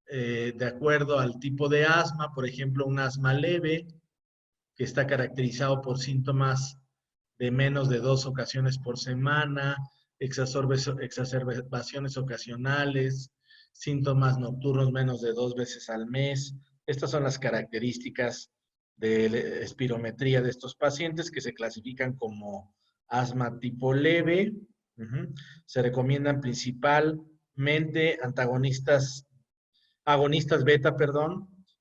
de acuerdo al tipo de asma, por ejemplo, un asma leve, que está caracterizado por síntomas de menos de 2 ocasiones por semana, exacerbaciones ocasionales, síntomas nocturnos menos de 2 veces al mes. Estas son las características de la espirometría de estos pacientes que se clasifican como asma tipo leve. Se recomiendan principalmente agonistas beta,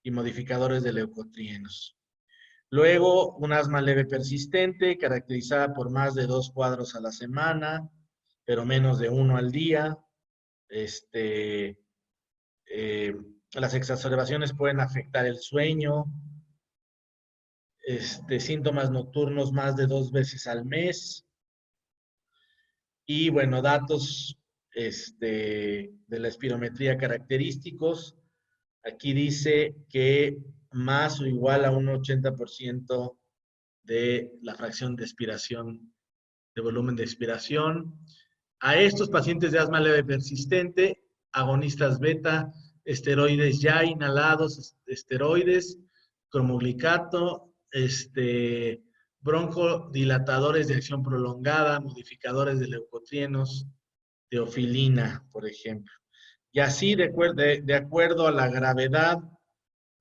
y modificadores de leucotrienos. Luego, un asma leve persistente, caracterizada por más de 2 cuadros a la semana, pero menos de 1 al día. Las exacerbaciones pueden afectar el sueño. Síntomas nocturnos más de 2 veces al mes. Y bueno, datos de la espirometría característicos. Aquí dice que más o igual a un 80% de la fracción de expiración, de volumen de expiración. A estos pacientes de asma leve persistente, agonistas beta, esteroides ya inhalados, esteroides, cromoglicato, broncodilatadores de acción prolongada, modificadores de leucotrienos, teofilina, por ejemplo. Y así, de acuerdo a la gravedad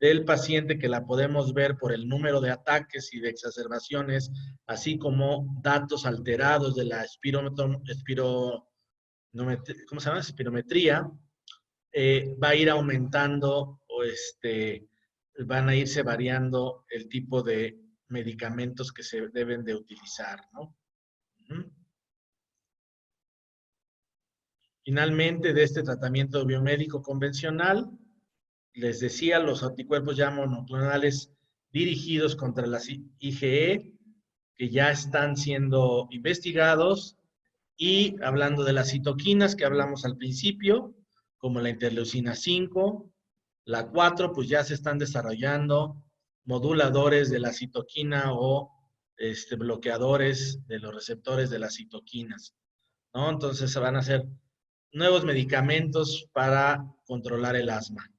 del paciente, que la podemos ver por el número de ataques y de exacerbaciones, así como datos alterados de la espirometría, va a ir aumentando o van a irse variando el tipo de medicamentos que se deben de utilizar, ¿no? Finalmente, de este tratamiento biomédico convencional, les decía, los anticuerpos ya monoclonales dirigidos contra las IgE, que ya están siendo investigados, y hablando de las citoquinas que hablamos al principio, como la interleucina 5, la 4, pues ya se están desarrollando moduladores de la citoquina o bloqueadores de los receptores de las citoquinas, ¿no? Entonces se van a hacer nuevos medicamentos para controlar el asma.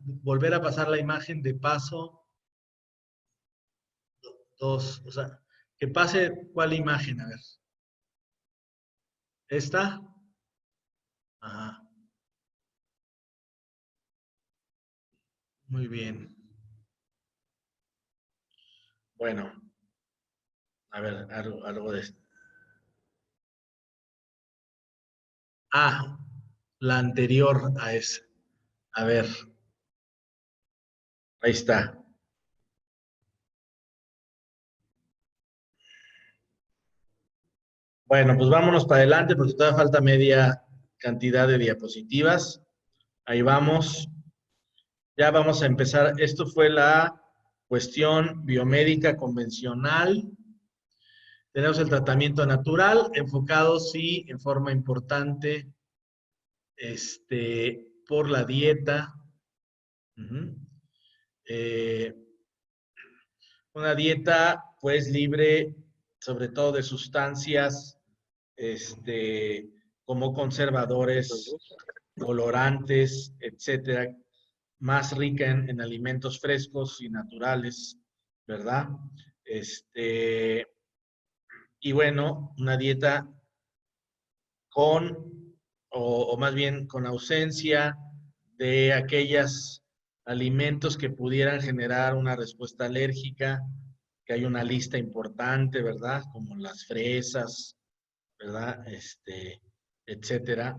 Volver a pasar la imagen de paso 2, o sea, que pase ¿cuál imagen? A ver. ¿Esta? Ajá. Muy bien. Bueno, a ver, algo de esto. Ah, la anterior a esa. A ver. Ahí está. Bueno, pues vámonos para adelante porque todavía falta media cantidad de diapositivas. Ahí vamos. Ya vamos a empezar. Esto fue la cuestión biomédica convencional. Tenemos el tratamiento natural, enfocado, sí, en forma importante, por la dieta. Una dieta, pues, libre sobre todo de sustancias como conservadores, colorantes, etcétera, más rica en alimentos frescos y naturales, ¿verdad? Y bueno, una dieta con, o más bien con ausencia de aquellos alimentos que pudieran generar una respuesta alérgica, que hay una lista importante, ¿verdad? Como las fresas, ¿verdad? Etcétera.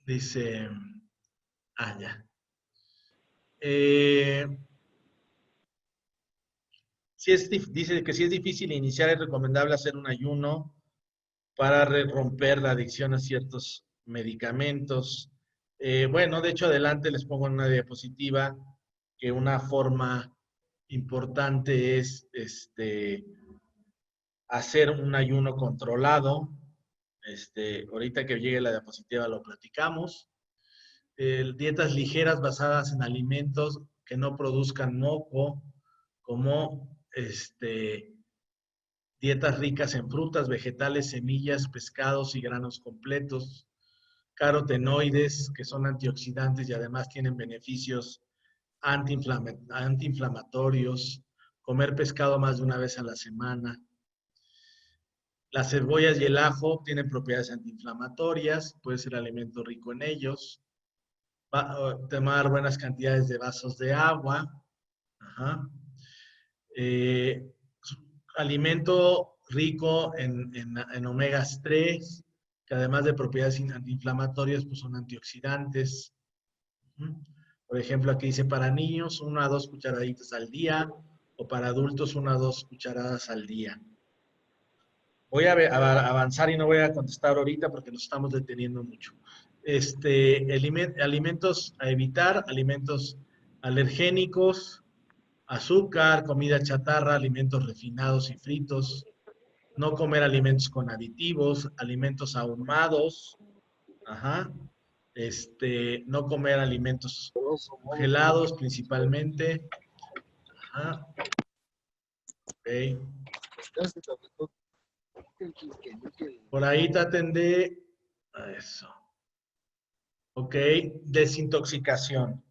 Dice, ya. Dice que si es difícil iniciar, es recomendable hacer un ayuno para romper la adicción a ciertos medicamentos. Bueno, de hecho, adelante les pongo en una diapositiva que una forma importante es hacer un ayuno controlado. Ahorita que llegue la diapositiva lo platicamos. Dietas ligeras basadas en alimentos que no produzcan moco, como dietas ricas en frutas, vegetales, semillas, pescados y granos completos, carotenoides, que son antioxidantes y además tienen beneficios antiinflamatorios, comer pescado más de una vez a la semana. Las cebollas y el ajo tienen propiedades antiinflamatorias, puede ser alimento rico en ellos. Tomar buenas cantidades de vasos de agua. Ajá. Alimento rico en omegas 3, que además de propiedades antiinflamatorias, pues son antioxidantes. Por ejemplo, aquí dice para niños 1 a 2 cucharaditas al día, o para adultos 1 a 2 cucharadas al día. Voy a avanzar y no voy a contestar ahorita porque nos estamos deteniendo mucho. Alimentos a evitar, alimentos alergénicos, azúcar, comida chatarra, alimentos refinados y fritos, no comer alimentos con aditivos, alimentos ahumados, no comer alimentos congelados principalmente, okay. Por ahí te atendé a eso. Ok, desintoxicación.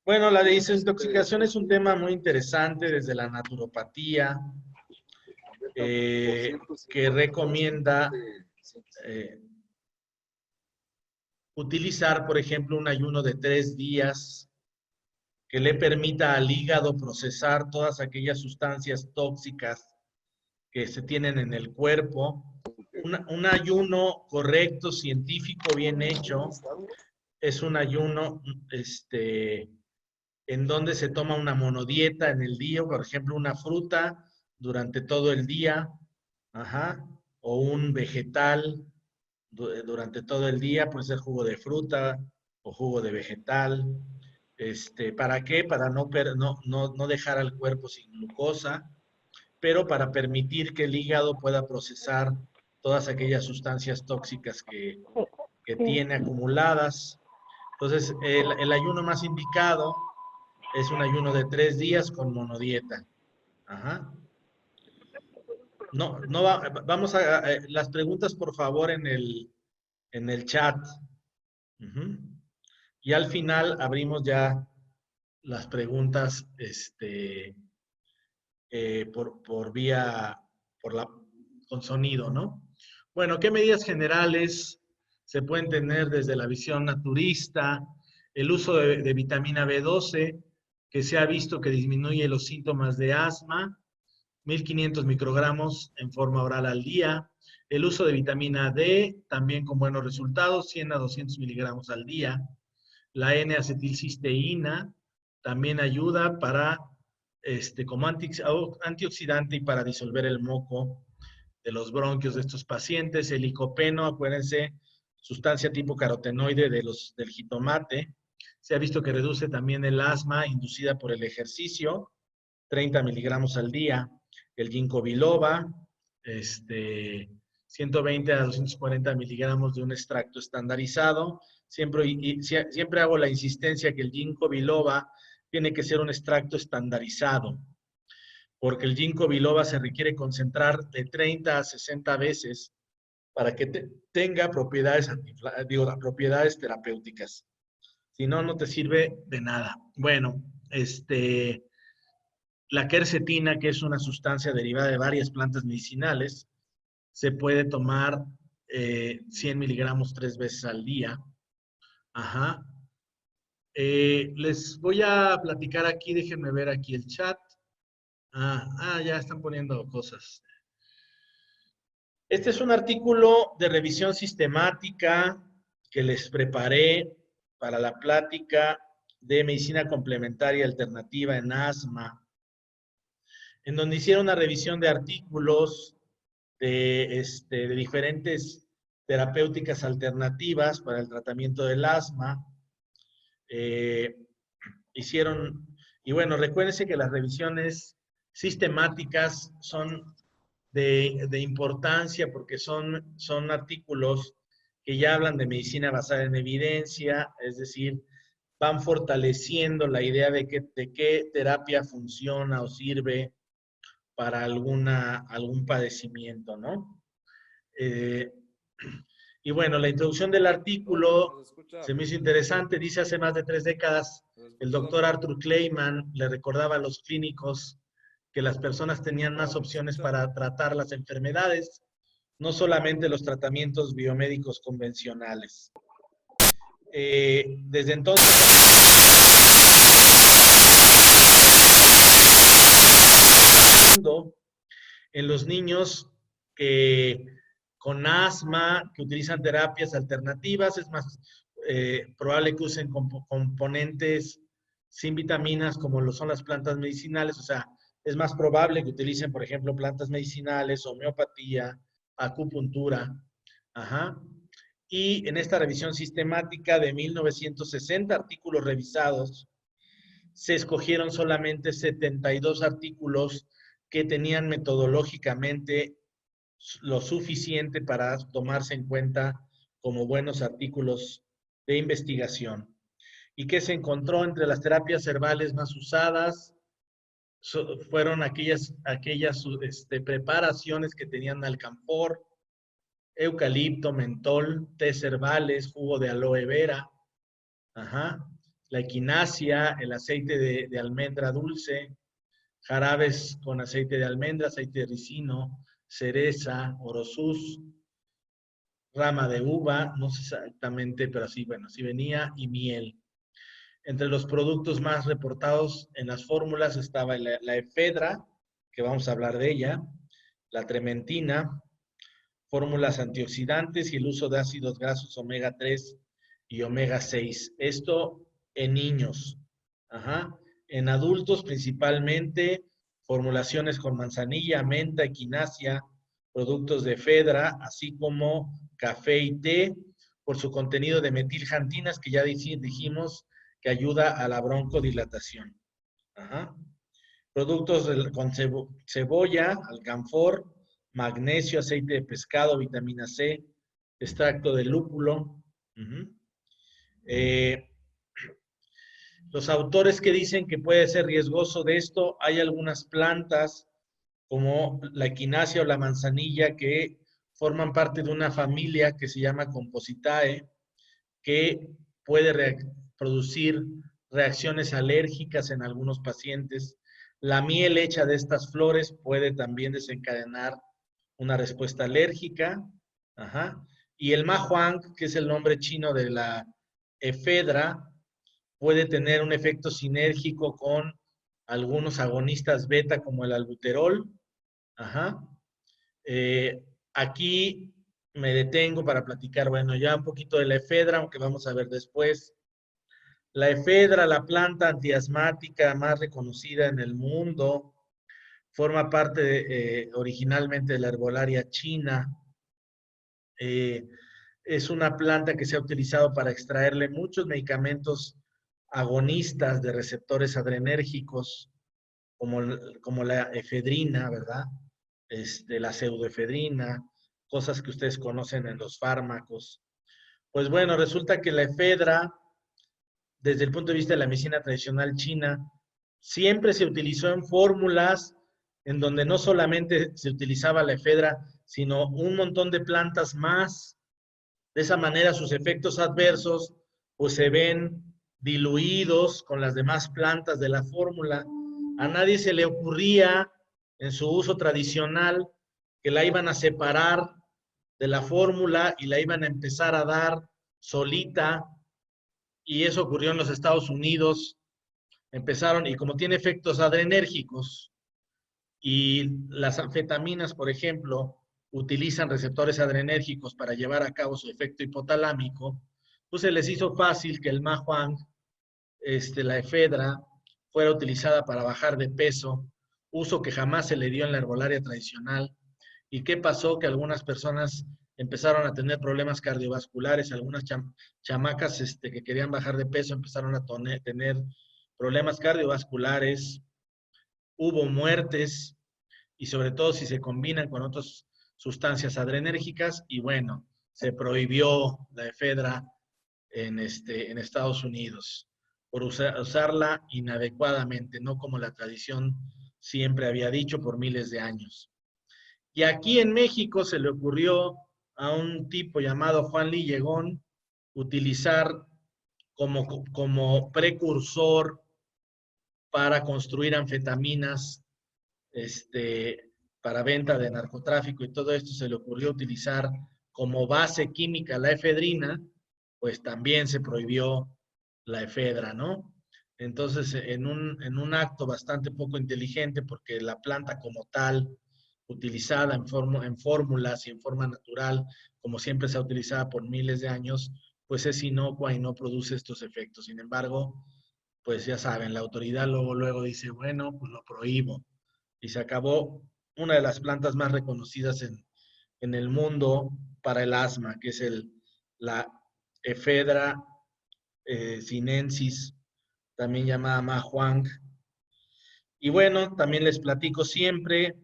Bueno, la desintoxicación es un tema muy interesante desde la naturopatía, que recomienda utilizar, por ejemplo, un ayuno de 3 días que le permita al hígado procesar todas aquellas sustancias tóxicas que se tienen en el cuerpo. Un ayuno correcto, científico, bien hecho, es un ayuno en donde se toma una monodieta en el día, por ejemplo, una fruta durante todo el día, o un vegetal durante todo el día, puede ser jugo de fruta o jugo de vegetal. ¿Para qué? Para no dejar al cuerpo sin glucosa, pero para permitir que el hígado pueda procesar todas aquellas sustancias tóxicas que tiene acumuladas. Entonces, el ayuno más indicado es un ayuno de 3 días con monodieta. Vamos a las preguntas, por favor, en el chat. Y al final abrimos ya las preguntas por vía, con sonido, ¿no? Bueno, ¿qué medidas generales se pueden tener desde la visión naturista? El uso de vitamina B12, que se ha visto que disminuye los síntomas de asma, 1500 microgramos en forma oral al día. El uso de vitamina D, también con buenos resultados, 100 a 200 miligramos al día. La N-acetilcisteína también ayuda para, como antioxidante y para disolver el moco de los bronquios de estos pacientes. El licopeno, acuérdense, sustancia tipo carotenoide del jitomate. Se ha visto que reduce también el asma inducida por el ejercicio, 30 miligramos al día. El ginkgo biloba, 120 a 240 miligramos de un extracto estandarizado. Siempre hago la insistencia que el ginkgo biloba tiene que ser un extracto estandarizado. porque el ginkgo biloba se requiere concentrar de 30 a 60 veces para que tenga propiedades, propiedades terapéuticas. Si no, no te sirve de nada. Bueno, la quercetina, que es una sustancia derivada de varias plantas medicinales, se puede tomar 100 miligramos 3 veces al día. Ajá. Les voy a platicar aquí, déjenme ver aquí el chat. Ya están poniendo cosas. Este es un artículo de revisión sistemática que les preparé para la plática de medicina complementaria alternativa en asma, en donde hicieron una revisión de artículos de diferentes terapéuticas alternativas para el tratamiento del asma. Y bueno, recuérdense que las revisiones sistemáticas son de importancia porque son artículos que ya hablan de medicina basada en evidencia, es decir, van fortaleciendo la idea de qué terapia funciona o sirve para algún padecimiento, ¿no? Y bueno, la introducción del artículo se me hizo interesante. Dice, hace más de 3 décadas, el doctor Arthur Kleiman le recordaba a los clínicos que las personas tenían más opciones para tratar las enfermedades, no solamente los tratamientos biomédicos convencionales. Desde entonces, en los niños con asma, que utilizan terapias alternativas, es más probable que usen componentes sin vitaminas como lo son las plantas medicinales, o sea, es más probable que utilicen, por ejemplo, plantas medicinales, homeopatía, acupuntura. Ajá. Y en esta revisión sistemática de 1960 artículos revisados, se escogieron solamente 72 artículos que tenían metodológicamente lo suficiente para tomarse en cuenta como buenos artículos de investigación. ¿Y qué se encontró entre las terapias herbales más usadas? Fueron aquellas preparaciones que tenían alcanfor, eucalipto, mentol, tés herbales, jugo de aloe vera, la equinacia, el aceite de almendra dulce, jarabes con aceite de almendra, aceite de ricino, cereza, orosus, rama de uva, no sé exactamente, pero así, bueno, así venía, y miel. Entre los productos más reportados en las fórmulas estaba la efedra, que vamos a hablar de ella, la trementina, fórmulas antioxidantes y el uso de ácidos grasos omega 3 y omega 6. Esto en niños. En adultos principalmente formulaciones con manzanilla, menta, equinacia, productos de efedra, así como café y té, por su contenido de metiljantinas, que ya dijimos que ayuda a la broncodilatación. Productos con cebolla, alcanfor, magnesio, aceite de pescado, vitamina C, extracto de lúpulo. Los autores que dicen que puede ser riesgoso de esto, hay algunas plantas como la equinacia o la manzanilla que forman parte de una familia que se llama Compositae, que puede producir reacciones alérgicas en algunos pacientes. La miel hecha de estas flores puede también desencadenar una respuesta alérgica. Y el ma huang, que es el nombre chino de la efedra, puede tener un efecto sinérgico con algunos agonistas beta como el albuterol. Aquí me detengo para platicar, bueno, ya un poquito de la efedra, aunque vamos a ver después. La efedra, la planta antiasmática más reconocida en el mundo, forma parte originalmente de la herbolaria china. Es una planta que se ha utilizado para extraerle muchos medicamentos agonistas de receptores adrenérgicos, como la efedrina, ¿verdad? La pseudoefedrina, cosas que ustedes conocen en los fármacos. Pues bueno, resulta que la efedra, desde el punto de vista de la medicina tradicional china, siempre se utilizó en fórmulas en donde no solamente se utilizaba la efedra, sino un montón de plantas más. De esa manera sus efectos adversos pues se ven diluidos con las demás plantas de la fórmula. A nadie se le ocurría en su uso tradicional que la iban a separar de la fórmula y la iban a empezar a dar solita, y eso ocurrió en los Estados Unidos. Empezaron, y como tiene efectos adrenérgicos, y las anfetaminas, por ejemplo, utilizan receptores adrenérgicos para llevar a cabo su efecto hipotalámico, pues se les hizo fácil que el Ma Huang, la efedra, fuera utilizada para bajar de peso, uso que jamás se le dio en la herbolaria tradicional. ¿Y qué pasó? Que algunas personas empezaron a tener problemas cardiovasculares, algunas chamacas que querían bajar de peso empezaron a tener problemas cardiovasculares, hubo muertes, y sobre todo si se combinan con otras sustancias adrenérgicas, y bueno, se prohibió la efedra en Estados Unidos por usarla inadecuadamente, no como la tradición siempre había dicho por miles de años. Y aquí en México se le ocurrió a un tipo llamado Juan Lillegón utilizar como precursor para construir anfetaminas, para venta de narcotráfico y todo esto. Se le ocurrió utilizar como base química la efedrina, pues también se prohibió la efedra, ¿no? Entonces, en un acto bastante poco inteligente, porque la planta como tal, utilizada en fórmulas y en forma natural, como siempre se ha utilizado por miles de años, pues es inocua y no produce estos efectos. Sin embargo, pues ya saben, la autoridad luego dice, bueno, pues lo prohíbo. Y se acabó una de las plantas más reconocidas en el mundo para el asma, que es la Ephedra sinensis, también llamada Ma Huang. Y bueno, también les platico siempre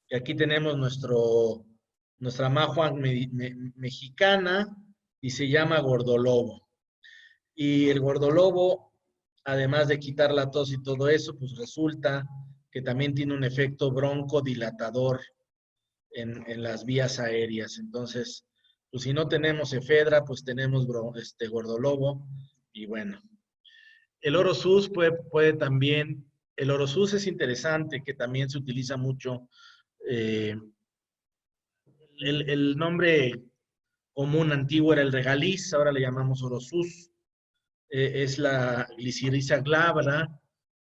que aquí tenemos nuestra Ma Huang mexicana, y se llama gordolobo. Y el gordolobo, además de quitar la tos y todo eso, pues resulta que también tiene un efecto broncodilatador en las vías aéreas. Entonces, pues si no tenemos efedra, pues tenemos gordolobo. Y bueno, el oro sus puede también, el oro sus es interesante, que también se utiliza mucho. eh, el nombre común antiguo era el regaliz, ahora le llamamos oro sus. Es la Glycyrrhiza glabra,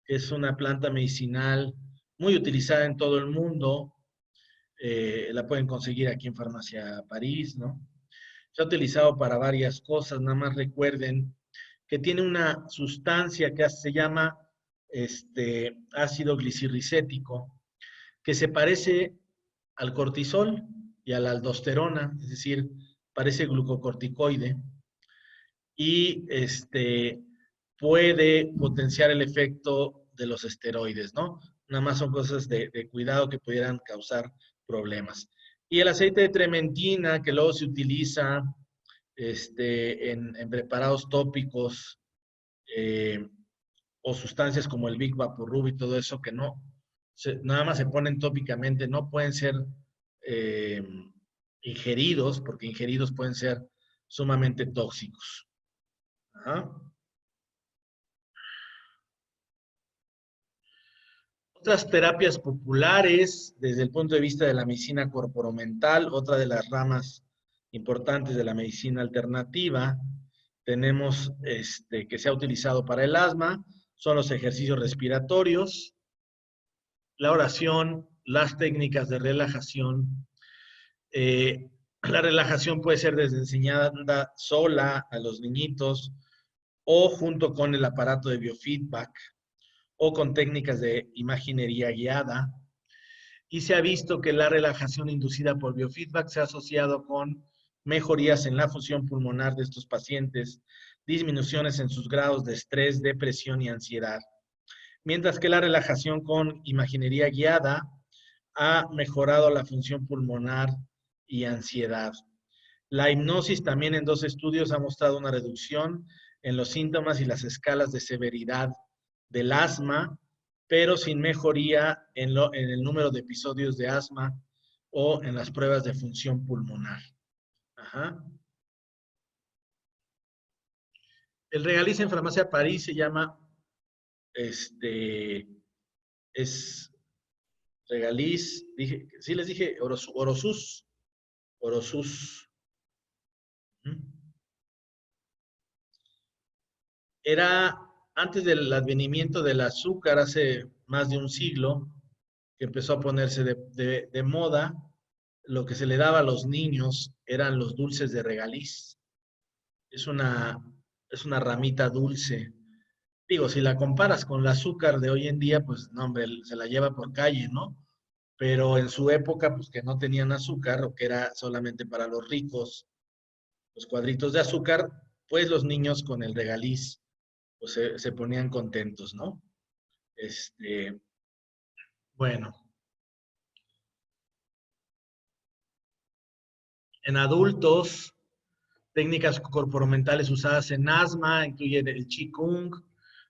que es una planta medicinal muy utilizada en todo el mundo. La pueden conseguir aquí en Farmacia París, ¿no? Se ha utilizado para varias cosas, nada más recuerden que tiene una sustancia que se llama ácido glicirricético, que se parece al cortisol y a la aldosterona, es decir, parece glucocorticoide, y puede potenciar el efecto de los esteroides, ¿no? Nada más son cosas de cuidado que pudieran causar problemas. Y el aceite de trementina, que luego se utiliza en preparados tópicos, o sustancias como el Big Vaporub y todo eso, que nada más se ponen tópicamente, no pueden ser eh, ingeridos, porque ingeridos pueden ser sumamente tóxicos. Ajá. Otras terapias populares desde el punto de vista de la medicina corporomental, otra de las ramas importantes de la medicina alternativa, tenemos que se ha utilizado para el asma, son los ejercicios respiratorios, la oración, las técnicas de relajación. La relajación puede ser desde enseñada sola a los niñitos o junto con el aparato de biofeedback o con técnicas de imaginería guiada. Y se ha visto que la relajación inducida por biofeedback se ha asociado con mejorías en la función pulmonar de estos pacientes, disminuciones en sus grados de estrés, depresión y ansiedad. Mientras que la relajación con imaginería guiada ha mejorado la función pulmonar y ansiedad. La hipnosis también en 2 estudios ha mostrado una reducción en los síntomas y las escalas de severidad del asma pero sin mejoría en el número de episodios de asma o en las pruebas de función pulmonar. Ajá. El Regaliz en Farmacia París se llama, es Regaliz, sí les dije, Orosus. ¿Mm? Era antes del advenimiento del azúcar, hace más de un siglo, que empezó a ponerse de moda, lo que se le daba a los niños eran los dulces de regaliz. Es una, es una ramita dulce. Digo, si la comparas con el azúcar de hoy en día, pues no, hombre, se la lleva por calle, ¿no? Pero en su época, pues que no tenían azúcar o que era solamente para los ricos, los cuadritos de azúcar, pues los niños con el regaliz, pues se ponían contentos, ¿no? Bueno, en adultos, técnicas corporomentales usadas en asma incluyen el Qigong,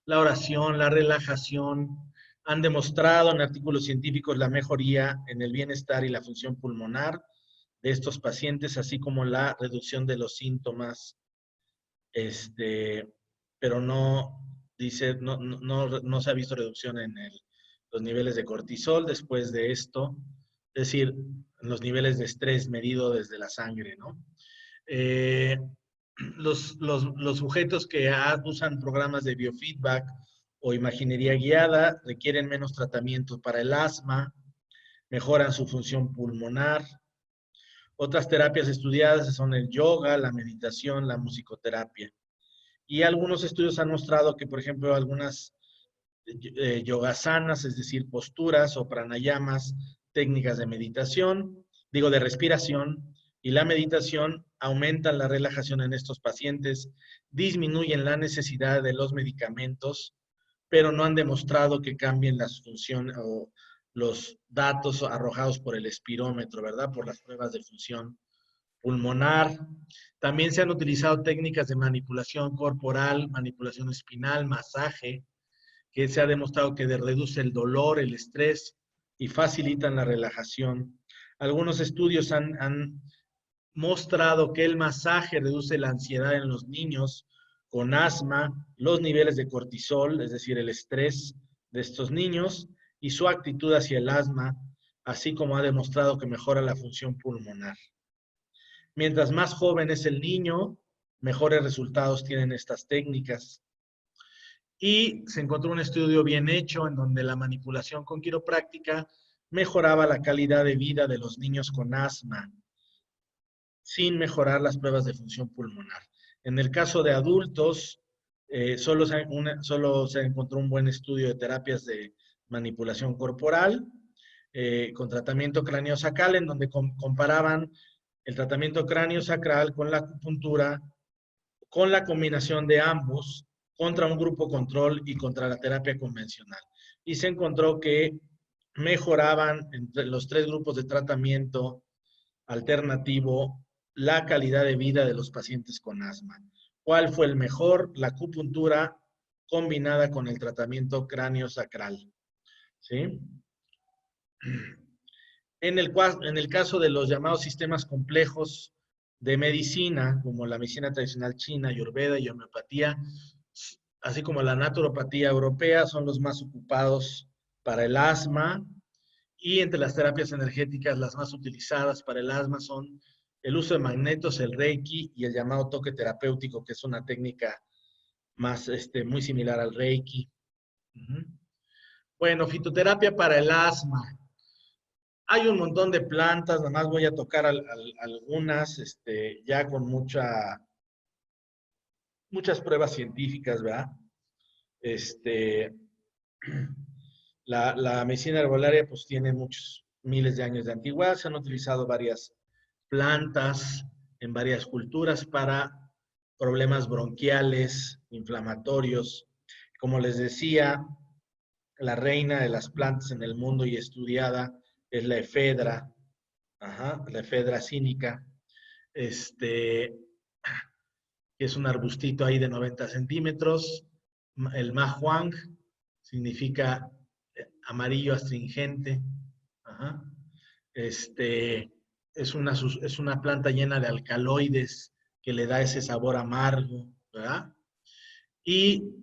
la oración, la relajación. Han demostrado en artículos científicos la mejoría en el bienestar y la función pulmonar de estos pacientes, así como la reducción de los síntomas, pero no, dice, no se ha visto reducción en los niveles de cortisol después de esto, es decir, en los niveles de estrés medido desde la sangre, ¿no? Los sujetos que usan programas de biofeedback o imaginería guiada requieren menos tratamiento para el asma, mejoran su función pulmonar. Otras terapias estudiadas son el yoga, la meditación, la musicoterapia. Y algunos estudios han mostrado que, por ejemplo, algunas yogasanas, es decir, posturas o pranayamas, técnicas de meditación, de respiración, y la meditación aumentan la relajación en estos pacientes, disminuyen la necesidad de los medicamentos, pero no han demostrado que cambien las funciones o los datos arrojados por el espirómetro, ¿verdad? Por las pruebas de función pulmonar. También se han utilizado técnicas de manipulación corporal, manipulación espinal, masaje, que se ha demostrado que reduce el dolor, el estrés y facilitan la relajación. Algunos estudios han mostrado que el masaje reduce la ansiedad en los niños con asma, los niveles de cortisol, es decir, el estrés de estos niños y su actitud hacia el asma, así como ha demostrado que mejora la función pulmonar. Mientras más joven es el niño, mejores resultados tienen estas técnicas. Y se encontró un estudio bien hecho en donde la manipulación con quiropráctica mejoraba la calidad de vida de los niños con asma, sin mejorar las pruebas de función pulmonar. En el caso de adultos, solo se encontró un buen estudio de terapias de manipulación corporal con tratamiento craneosacral, en donde comparaban el tratamiento craneosacral con la acupuntura, con la combinación de ambos, contra un grupo control y contra la terapia convencional. Y se encontró que mejoraban entre los 3 grupos de tratamiento alternativo la calidad de vida de los pacientes con asma. ¿Cuál fue el mejor? La acupuntura combinada con el tratamiento craneosacral. ¿Sí? En el caso de los llamados sistemas complejos de medicina, como la medicina tradicional china, ayurveda y homeopatía, así como la naturopatía europea, son los más ocupados para el asma, y entre las terapias energéticas, las más utilizadas para el asma son el uso de magnetos, el Reiki y el llamado toque terapéutico, que es una técnica más, muy similar al Reiki. Bueno, fitoterapia para el asma. Hay un montón de plantas, nada más voy a tocar algunas, ya con muchas pruebas científicas, ¿verdad? La medicina herbolaria pues tiene muchos miles de años de antigüedad, se han utilizado varias plantas en varias culturas para problemas bronquiales, inflamatorios. Como les decía, la reina de las plantas en el mundo y estudiada es la efedra, la efedra cínica, que es un arbustito ahí de 90 centímetros. El mahuang significa amarillo astringente. Ajá. Es una planta llena de alcaloides que le da ese sabor amargo, ¿verdad? Y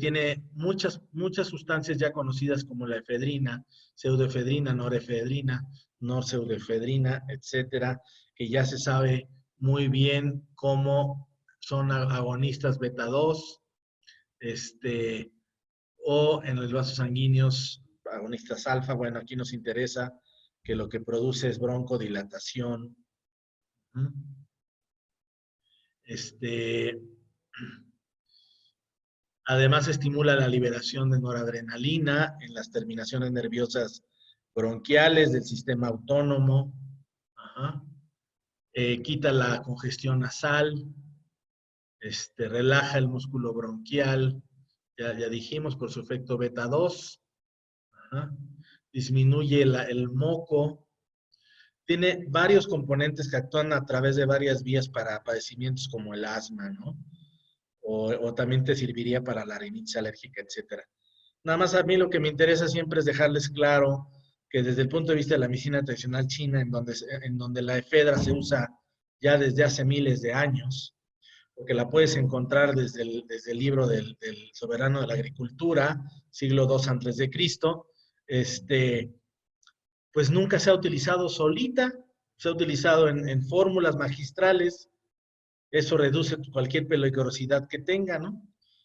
tiene muchas sustancias ya conocidas como la efedrina, pseudoefedrina, norefedrina, norpseudoefedrina, etcétera, que ya se sabe muy bien cómo son agonistas beta 2, o en los vasos sanguíneos, agonistas alfa. Bueno, aquí nos interesa que lo que produce es broncodilatación. ¿Mm? Además, estimula la liberación de noradrenalina en las terminaciones nerviosas bronquiales del sistema autónomo. Ajá. Quita la congestión nasal, relaja el músculo bronquial, ya dijimos, por su efecto beta 2. Ajá. Disminuye el moco. Tiene varios componentes que actúan a través de varias vías para padecimientos como el asma, ¿no? O también te serviría para la rinitis alérgica, etcétera. Nada más a mí lo que me interesa siempre es dejarles claro que desde el punto de vista de la medicina tradicional china, en donde la efedra se usa ya desde hace miles de años, porque la puedes encontrar desde el libro del soberano de la agricultura, siglo II antes de Cristo, pues nunca se ha utilizado solita, se ha utilizado en fórmulas magistrales. Eso reduce cualquier peligrosidad que tenga, ¿no?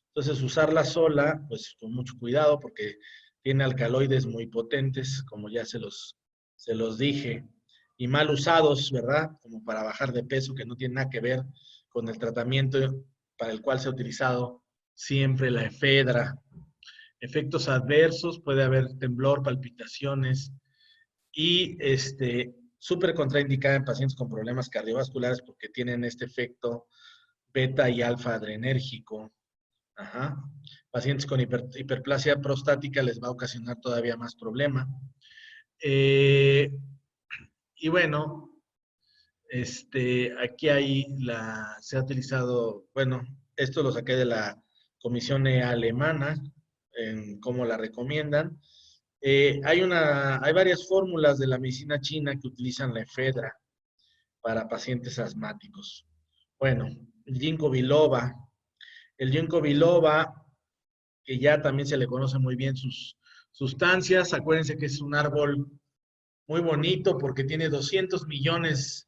Entonces, usarla sola, pues con mucho cuidado, porque tiene alcaloides muy potentes, como ya se los dije, y mal usados, ¿verdad? Como para bajar de peso, que no tiene nada que ver con el tratamiento para el cual se ha utilizado siempre la efedra. Efectos adversos, puede haber temblor, palpitaciones, y súper contraindicada en pacientes con problemas cardiovasculares porque tienen este efecto beta y alfa adrenérgico. Ajá. Pacientes con hiperplasia prostática les va a ocasionar todavía más problema. Y bueno, aquí se ha utilizado, bueno, esto lo saqué de la Comisión Alemana, en cómo la recomiendan. Hay varias fórmulas de la medicina china que utilizan la efedra para pacientes asmáticos. Bueno, el ginkgo biloba. El ginkgo biloba, que ya también se le conoce muy bien sus sustancias. Acuérdense que es un árbol muy bonito porque tiene 200 millones,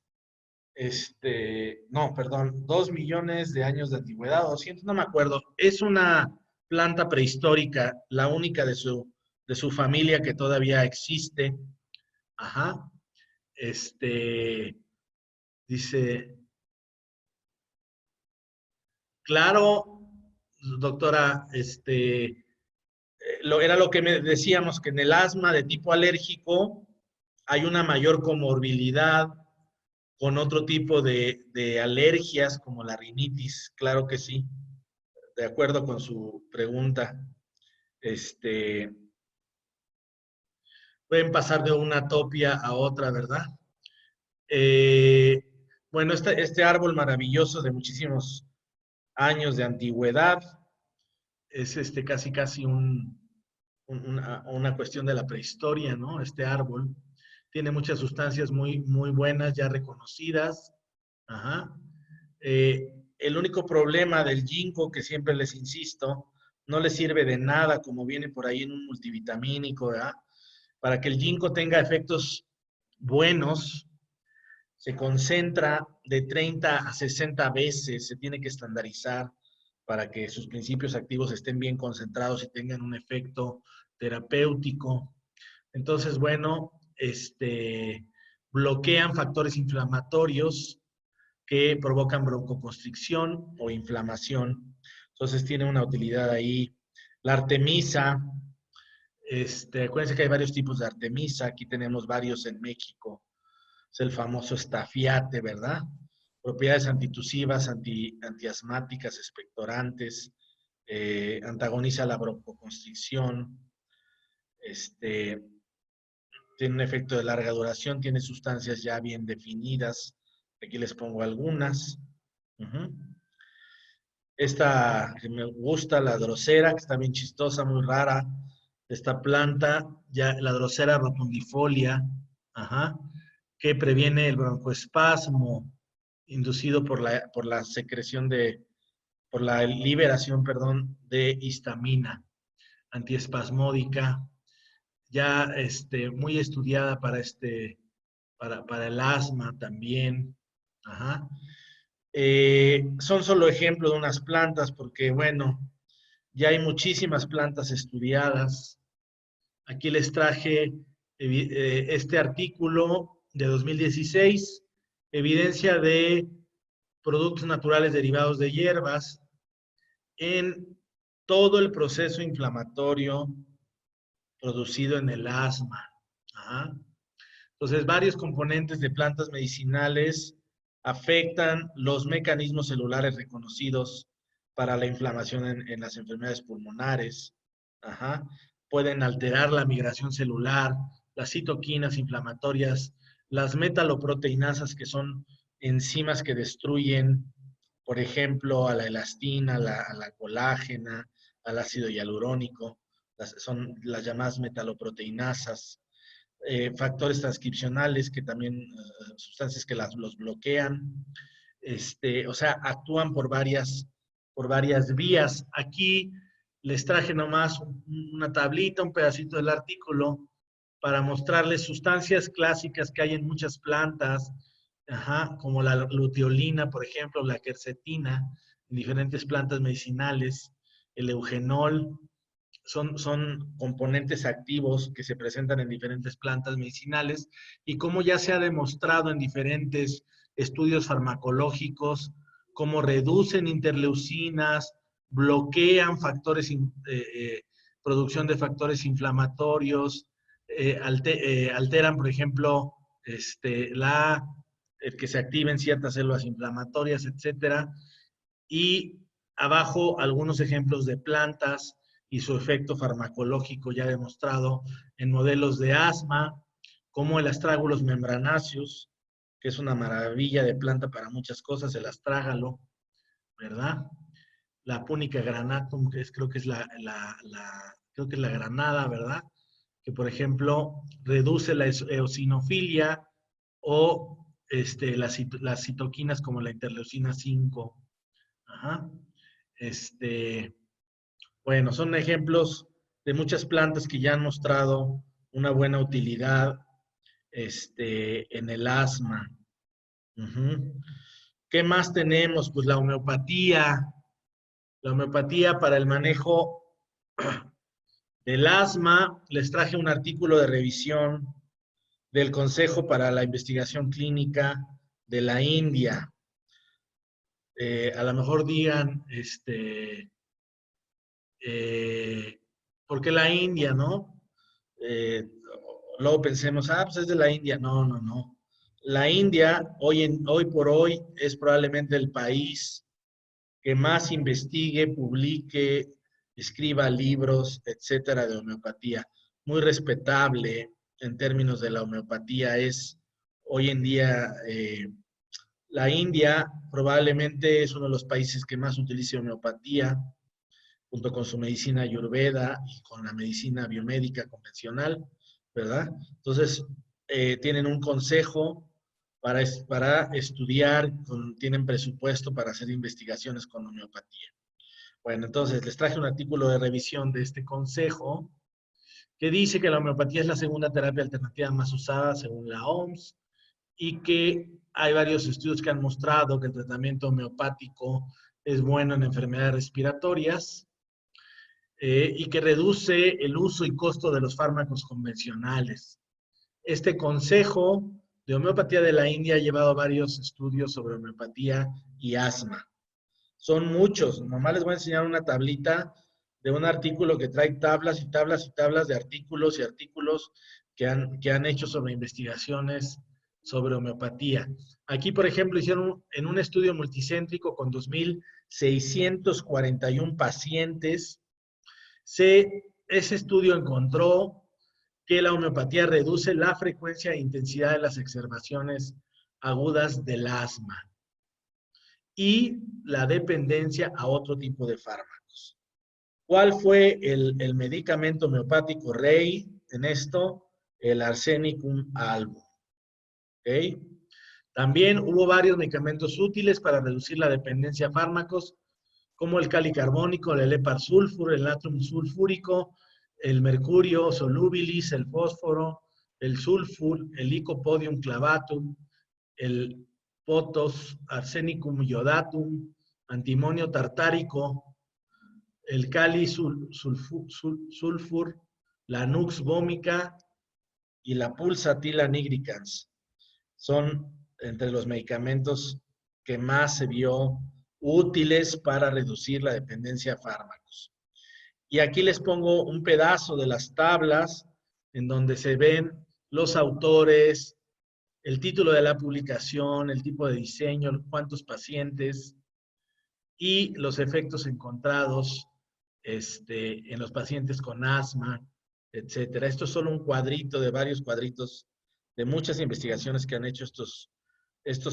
no, perdón, 2 millones de años de antigüedad, 200, no me acuerdo. Es una planta prehistórica, la única de su familia que todavía existe. Ajá. Dice, claro, doctora, era lo que decíamos, que en el asma de tipo alérgico hay una mayor comorbilidad con otro tipo de alergias como la rinitis, claro que sí, de acuerdo con su pregunta. Pueden pasar de una atopia a otra, ¿verdad? Bueno, este árbol maravilloso de muchísimos años de antigüedad es casi una cuestión de la prehistoria, ¿no? Este árbol tiene muchas sustancias muy, muy buenas, ya reconocidas. Ajá. El único problema del ginkgo, que siempre les insisto, no les sirve de nada, como viene por ahí en un multivitamínico, ¿verdad? Para que el ginkgo tenga efectos buenos, se concentra de 30 a 60 veces, se tiene que estandarizar para que sus principios activos estén bien concentrados y tengan un efecto terapéutico. Entonces, bueno, bloquean factores inflamatorios que provocan broncoconstricción o inflamación. Entonces, tiene una utilidad ahí. La artemisa, acuérdense que hay varios tipos de artemisa, aquí tenemos varios en México. Es el famoso estafiate, ¿verdad? Propiedades antitusivas, antiasmáticas, expectorantes, antagoniza la broncoconstricción, tiene un efecto de larga duración, tiene sustancias ya bien definidas. Aquí les pongo algunas. Esta que me gusta, la drosera, que está bien chistosa, muy rara, esta planta, ya la Drosera rotundifolia, ajá, que previene el broncoespasmo inducido por la secreción por la liberación, perdón, de histamina antiespasmódica, ya muy estudiada para el asma también. Ajá. Son solo ejemplos de unas plantas porque, bueno, ya hay muchísimas plantas estudiadas. Aquí les traje este artículo de 2016, evidencia de productos naturales derivados de hierbas en todo el proceso inflamatorio producido en el asma. Ajá. Entonces, varios componentes de plantas medicinales afectan los mecanismos celulares reconocidos para la inflamación en las enfermedades pulmonares. Ajá. Pueden alterar la migración celular, las citoquinas inflamatorias, las metaloproteinasas, que son enzimas que destruyen, por ejemplo, a la elastina, a la colágena, al ácido hialurónico, son las llamadas metaloproteinasas. Factores transcripcionales que también, sustancias que los bloquean, o sea, actúan por varias vías. Aquí les traje nomás una tablita, un pedacito del artículo para mostrarles sustancias clásicas que hay en muchas plantas, ajá, como la luteolina, por ejemplo, la quercetina, en diferentes plantas medicinales, el eugenol, son componentes activos que se presentan en diferentes plantas medicinales y como ya se ha demostrado en diferentes estudios farmacológicos, cómo reducen interleucinas, bloquean producción de factores inflamatorios, alteran, por ejemplo, el que se activen ciertas células inflamatorias, etcétera. Y abajo algunos ejemplos de plantas y su efecto farmacológico ya demostrado en modelos de asma, como el Astragalus membranaceus, que es una maravilla de planta para muchas cosas, el astrágalo, ¿verdad? La Punica granatum, creo que es creo que es la granada, ¿verdad? Que, por ejemplo, reduce la eosinofilia o las citoquinas como la interleucina 5. Ajá. Bueno, son ejemplos de muchas plantas que ya han mostrado una buena utilidad en el asma. Ujú. ¿Qué más tenemos? Pues la homeopatía. La homeopatía para el manejo del asma. Les traje un artículo de revisión del Consejo para la Investigación Clínica de la India. A lo mejor digan, ¿por qué la India, no? Luego pensemos, pues es de la India. No, no, no. La India, hoy por hoy, es probablemente el país que más investigue, publique, escriba libros, etcétera, de homeopatía. Muy respetable en términos de la homeopatía. Es hoy en día, la India probablemente es uno de los países que más utiliza homeopatía, junto con su medicina ayurveda y con la medicina biomédica convencional, ¿verdad? Entonces, tienen un consejo para estudiar, tienen presupuesto para hacer investigaciones con homeopatía. Bueno, entonces les traje un artículo de revisión de este consejo que dice que la homeopatía es la segunda terapia alternativa más usada según la OMS y que hay varios estudios que han mostrado que el tratamiento homeopático es bueno en enfermedades respiratorias, y que reduce el uso y costo de los fármacos convencionales. Este Consejo de Homeopatía de la India ha llevado varios estudios sobre homeopatía y asma. Son muchos. Nomás les voy a enseñar una tablita de un artículo que trae tablas y tablas y tablas de artículos y artículos que han hecho sobre investigaciones sobre homeopatía. Aquí, por ejemplo, hicieron en un estudio multicéntrico con 2,641 pacientes. Ese estudio encontró que la homeopatía reduce la frecuencia e intensidad de las exacerbaciones agudas del asma y la dependencia a otro tipo de fármacos. ¿Cuál fue el medicamento homeopático rey en esto? El Arsenicum album. ¿Ok? También hubo varios medicamentos útiles para reducir la dependencia a fármacos, como el calicarbónico, el lepar-sulfur, el natrium sulfúrico, el mercurio solubilis, el fósforo, el sulfur, el licopodium clavatum, el potos arsenicum iodatum, antimonio tartárico, el sulfur, la nux vomica y la pulsatila nigricans. Son entre los medicamentos que más se vio útiles para reducir la dependencia a fármacos. Y aquí les pongo un pedazo de las tablas en donde se ven los autores, el título de la publicación, el tipo de diseño, cuántos pacientes y los efectos encontrados en los pacientes con asma, etcétera. Esto es solo un cuadrito de varios cuadritos de muchas investigaciones que han hecho estos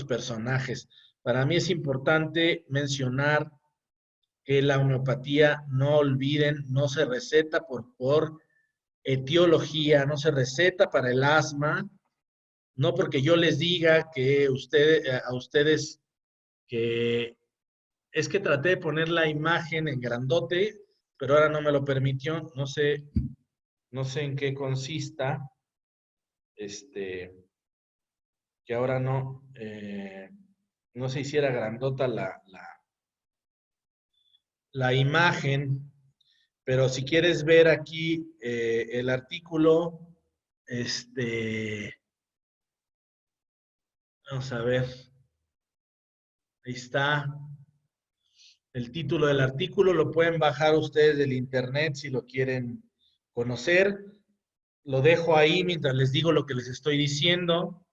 personajes. Para mí es importante mencionar que la homeopatía, no olviden, no se receta por etiología, no se receta para el asma, no porque yo les diga que a ustedes que es que traté de poner la imagen en grandote, pero ahora no me lo permitió, no sé en qué consista, que ahora no se hiciera grandota la imagen, pero si quieres ver aquí el artículo, vamos a ver, ahí está. El título del artículo lo pueden bajar ustedes del internet si lo quieren conocer. Lo dejo ahí mientras les digo lo que les estoy diciendo.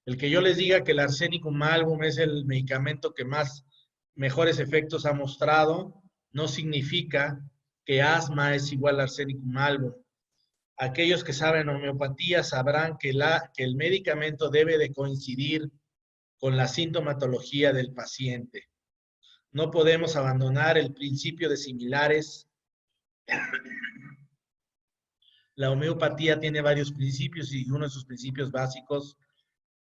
El que yo les diga que el Arsenicum album es el medicamento que mejores efectos ha mostrado, no significa que asma es igual a Arsenicum album. Aquellos que saben homeopatía sabrán que el medicamento debe de coincidir con la sintomatología del paciente. No podemos abandonar el principio de similares. La homeopatía tiene varios principios y uno de sus principios básicos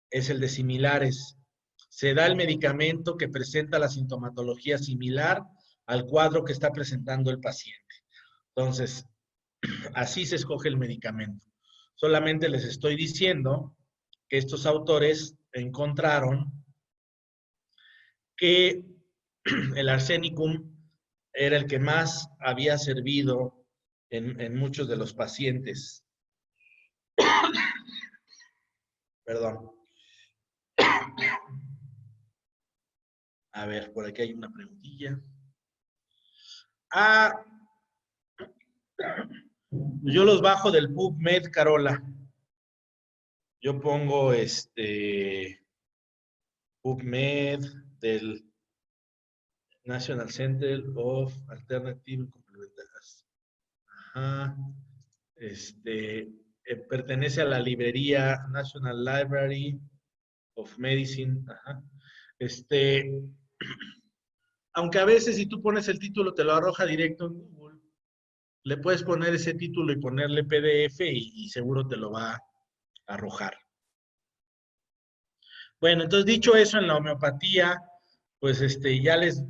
es el de similares. Se da el medicamento que presenta la sintomatología similar al cuadro que está presentando el paciente. Entonces, así se escoge el medicamento. Solamente les estoy diciendo que estos autores encontraron que el arsenicum era el que más había servido en muchos de los pacientes. Perdón. A ver, por aquí hay una preguntilla. Yo los bajo del PubMed, Carola. Yo pongo PubMed del National Center of Alternative Complementarias. Ajá. Pertenece a la librería National Library of Medicine. Ajá. Aunque a veces si tú pones el título te lo arroja directo en Google, le puedes poner ese título y ponerle PDF y seguro te lo va a arrojar. Bueno, entonces dicho eso, en la homeopatía, pues ya les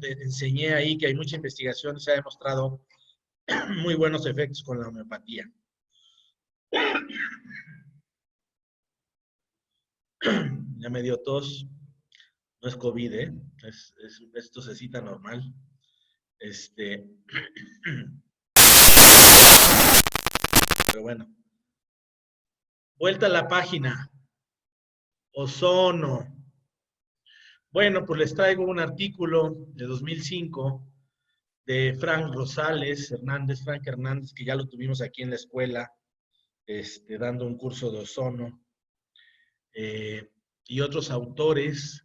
enseñé ahí que hay mucha investigación y se ha demostrado muy buenos efectos con la homeopatía. Ya me dio tos. No es COVID, es tosecita normal. Pero bueno. Vuelta a la página. Ozono. Bueno, pues les traigo un artículo de 2005 de Frank Hernández, que ya lo tuvimos aquí en la escuela, dando un curso de ozono, y otros autores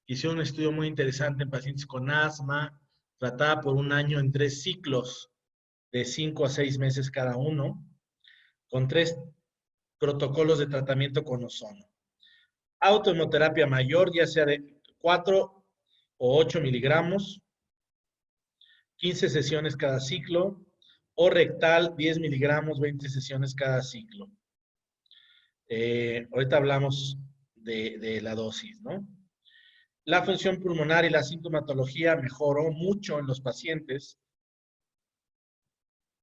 que hicieron un estudio muy interesante en pacientes con asma, tratada por un año en 3 ciclos de 5 a 6 meses cada uno, con 3 protocolos de tratamiento con ozono. Autohemoterapia mayor, ya sea de 4 o 8 miligramos, 15 sesiones cada ciclo, o rectal, 10 miligramos, 20 sesiones cada ciclo. Ahorita hablamos de la dosis, ¿no? La función pulmonar y la sintomatología mejoró mucho en los pacientes.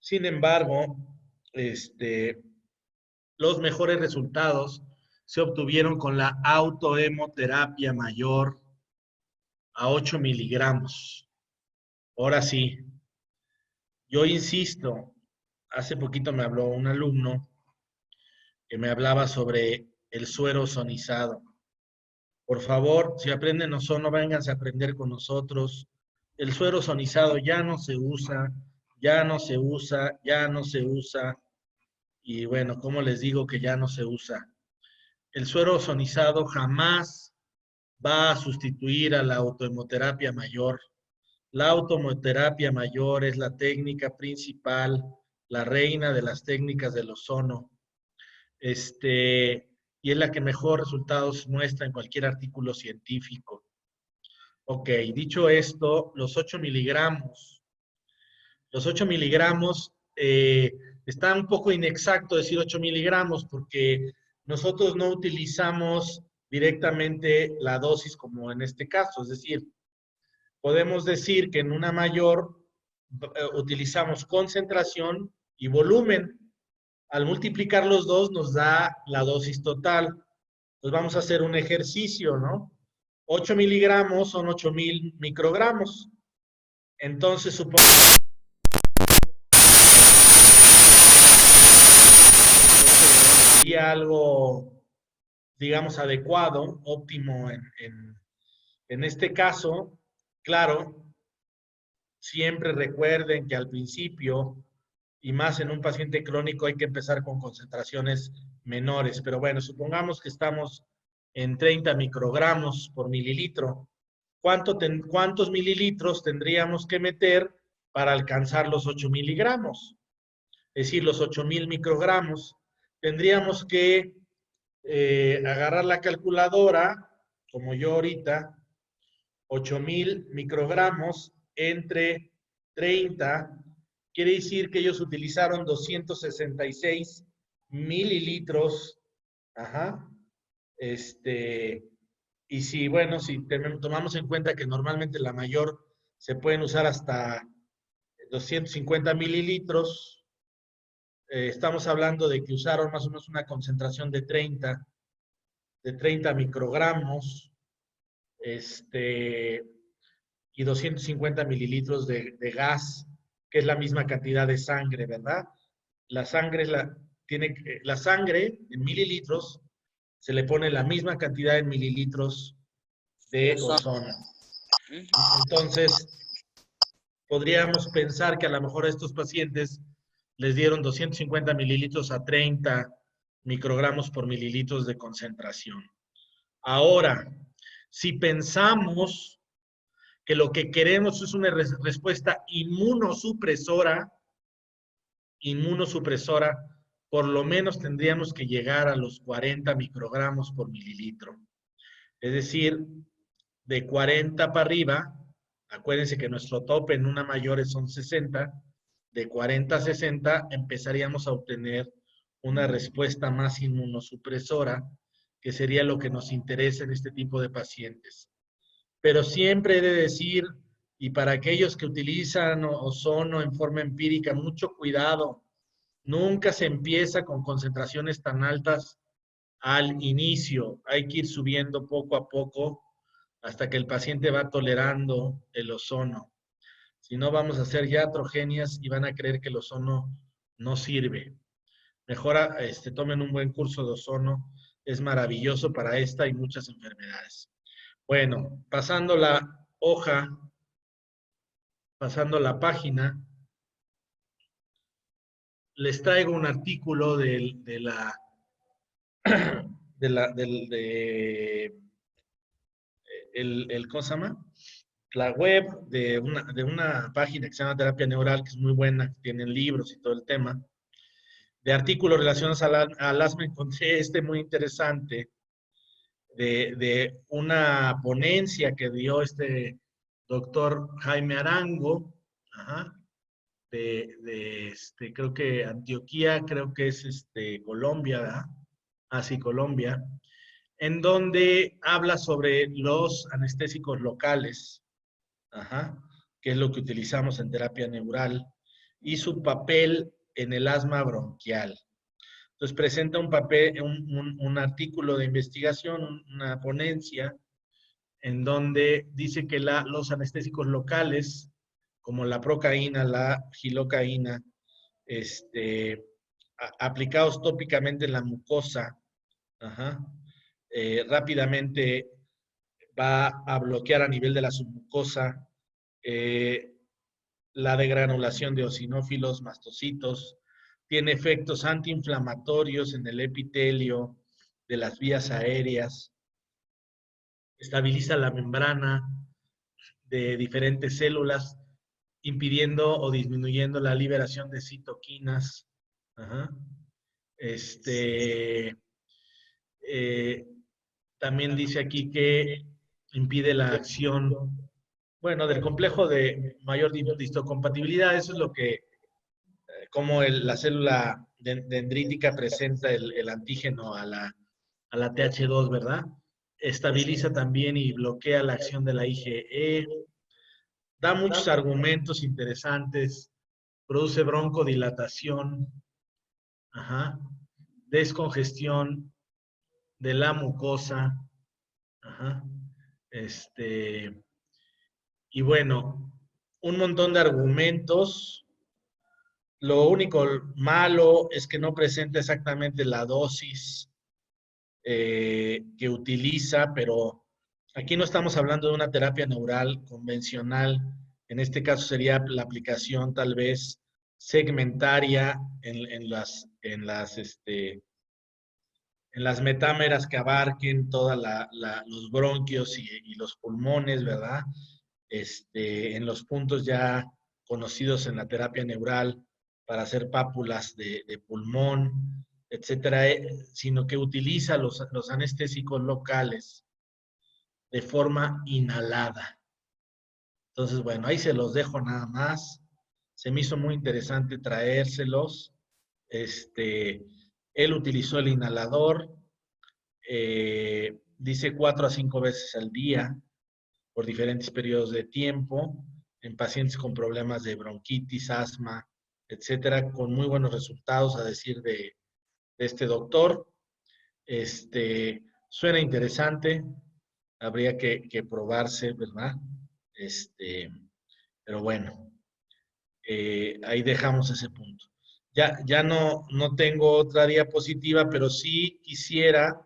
Sin embargo, los mejores resultados se obtuvieron con la autohemoterapia mayor a 8 miligramos. Ahora sí, yo insisto, hace poquito me habló un alumno que me hablaba sobre el suero ozonizado. Por favor, si aprenden ozono, vénganse a aprender con nosotros. El suero ozonizado ya no se usa, ya no se usa, ya no se usa. Y bueno, ¿cómo les digo que ya no se usa? El suero ozonizado jamás va a sustituir a la autohemoterapia mayor. La autohemoterapia mayor es la técnica principal, la reina de las técnicas del ozono. Y es la que mejor resultados muestra en cualquier artículo científico. Ok, dicho esto, los 8 miligramos. Los 8 miligramos, está un poco inexacto decir 8 miligramos porque nosotros no utilizamos directamente la dosis como en este caso. Es decir, podemos decir que en una mayor utilizamos concentración y volumen. Al multiplicar los dos nos da la dosis total. Entonces vamos a hacer un ejercicio, ¿no? 8 miligramos son 8,000 microgramos. Entonces supongo que sería algo, digamos, adecuado, óptimo en este caso. Claro, siempre recuerden que al principio, y más en un paciente crónico, hay que empezar con concentraciones menores. Pero bueno, supongamos que estamos en 30 microgramos por mililitro. ¿Cuántos mililitros tendríamos que meter para alcanzar los 8 miligramos? Es decir, los 8,000 microgramos. Tendríamos que agarrar la calculadora, como yo ahorita, 8,000 microgramos entre 30, quiere decir que ellos utilizaron 266 mililitros. Ajá. Y si, bueno, si tomamos en cuenta que normalmente la mayor se pueden usar hasta 250 mililitros, estamos hablando de que usaron más o menos una concentración de 30 microgramos, y 250 mililitros de gas, que es la misma cantidad de sangre, ¿verdad? La sangre, la sangre en mililitros se le pone la misma cantidad en mililitros de ozono. Entonces, podríamos pensar que a lo mejor a estos pacientes les dieron 250 mililitros a 30 microgramos por mililitros de concentración. Ahora, si pensamos que lo que queremos es una respuesta inmunosupresora, por lo menos tendríamos que llegar a los 40 microgramos por mililitro. Es decir, de 40 para arriba, acuérdense que nuestro tope en una mayor son 60, de 40 a 60 empezaríamos a obtener una respuesta más inmunosupresora, que sería lo que nos interesa en este tipo de pacientes. Pero siempre he de decir, y para aquellos que utilizan ozono en forma empírica, mucho cuidado. Nunca se empieza con concentraciones tan altas al inicio. Hay que ir subiendo poco a poco hasta que el paciente va tolerando el ozono. Si no, vamos a hacer iatrogenias y van a creer que el ozono no sirve. Mejor tomen un buen curso de ozono. Es maravilloso para esta y muchas enfermedades. Bueno, pasando la hoja, pasando la página, les traigo un artículo ¿cómo se llama? La web de una página que se llama Terapia Neural, que es muy buena, que tienen libros y todo el tema. De artículos relacionados al asma encontré muy interesante, de una ponencia que dio doctor Jaime Arango. ajá, creo que Antioquía, creo que es Colombia, ¿verdad? Ah, sí, Colombia, en donde habla sobre los anestésicos locales, ajá, que es lo que utilizamos en terapia neural, y su papel en el asma bronquial. Entonces presenta un papel, un artículo de investigación, una ponencia, en donde dice que los anestésicos locales, como la procaína, la gilocaína, aplicados tópicamente en la mucosa, ajá, rápidamente va a bloquear a nivel de la submucosa eh, la degranulación de eosinófilos, mastocitos, tiene efectos antiinflamatorios en el epitelio de las vías aéreas, estabiliza la membrana de diferentes células, impidiendo o disminuyendo la liberación de citoquinas. Ajá. Eh, También dice aquí que impide la acción, bueno, del complejo de mayor histocompatibilidad. Eso es lo que, como la célula dendrítica presenta el antígeno a la TH2, ¿verdad? Estabiliza también y bloquea la acción de la IgE, da muchos argumentos interesantes, produce broncodilatación, ajá, descongestión de la mucosa, ajá, y bueno, un montón de argumentos. Lo único malo es que no presenta exactamente la dosis que utiliza, pero aquí no estamos hablando de una terapia neural convencional. En este caso sería la aplicación tal vez segmentaria en las metámeras que abarquen todos los bronquios y los pulmones, ¿verdad? En los puntos ya conocidos en la terapia neural para hacer pápulas de pulmón, etcétera, sino que utiliza los anestésicos locales de forma inhalada. Entonces, bueno, ahí se los dejo nada más. Se me hizo muy interesante traérselos. Él utilizó el inhalador, dice 4 a 5 veces al día por diferentes periodos de tiempo en pacientes con problemas de bronquitis, asma, etcétera, con muy buenos resultados a decir de este doctor. Suena interesante, habría que probarse, ¿verdad? Pero bueno, ahí dejamos ese punto. Ya no tengo otra diapositiva, pero sí quisiera,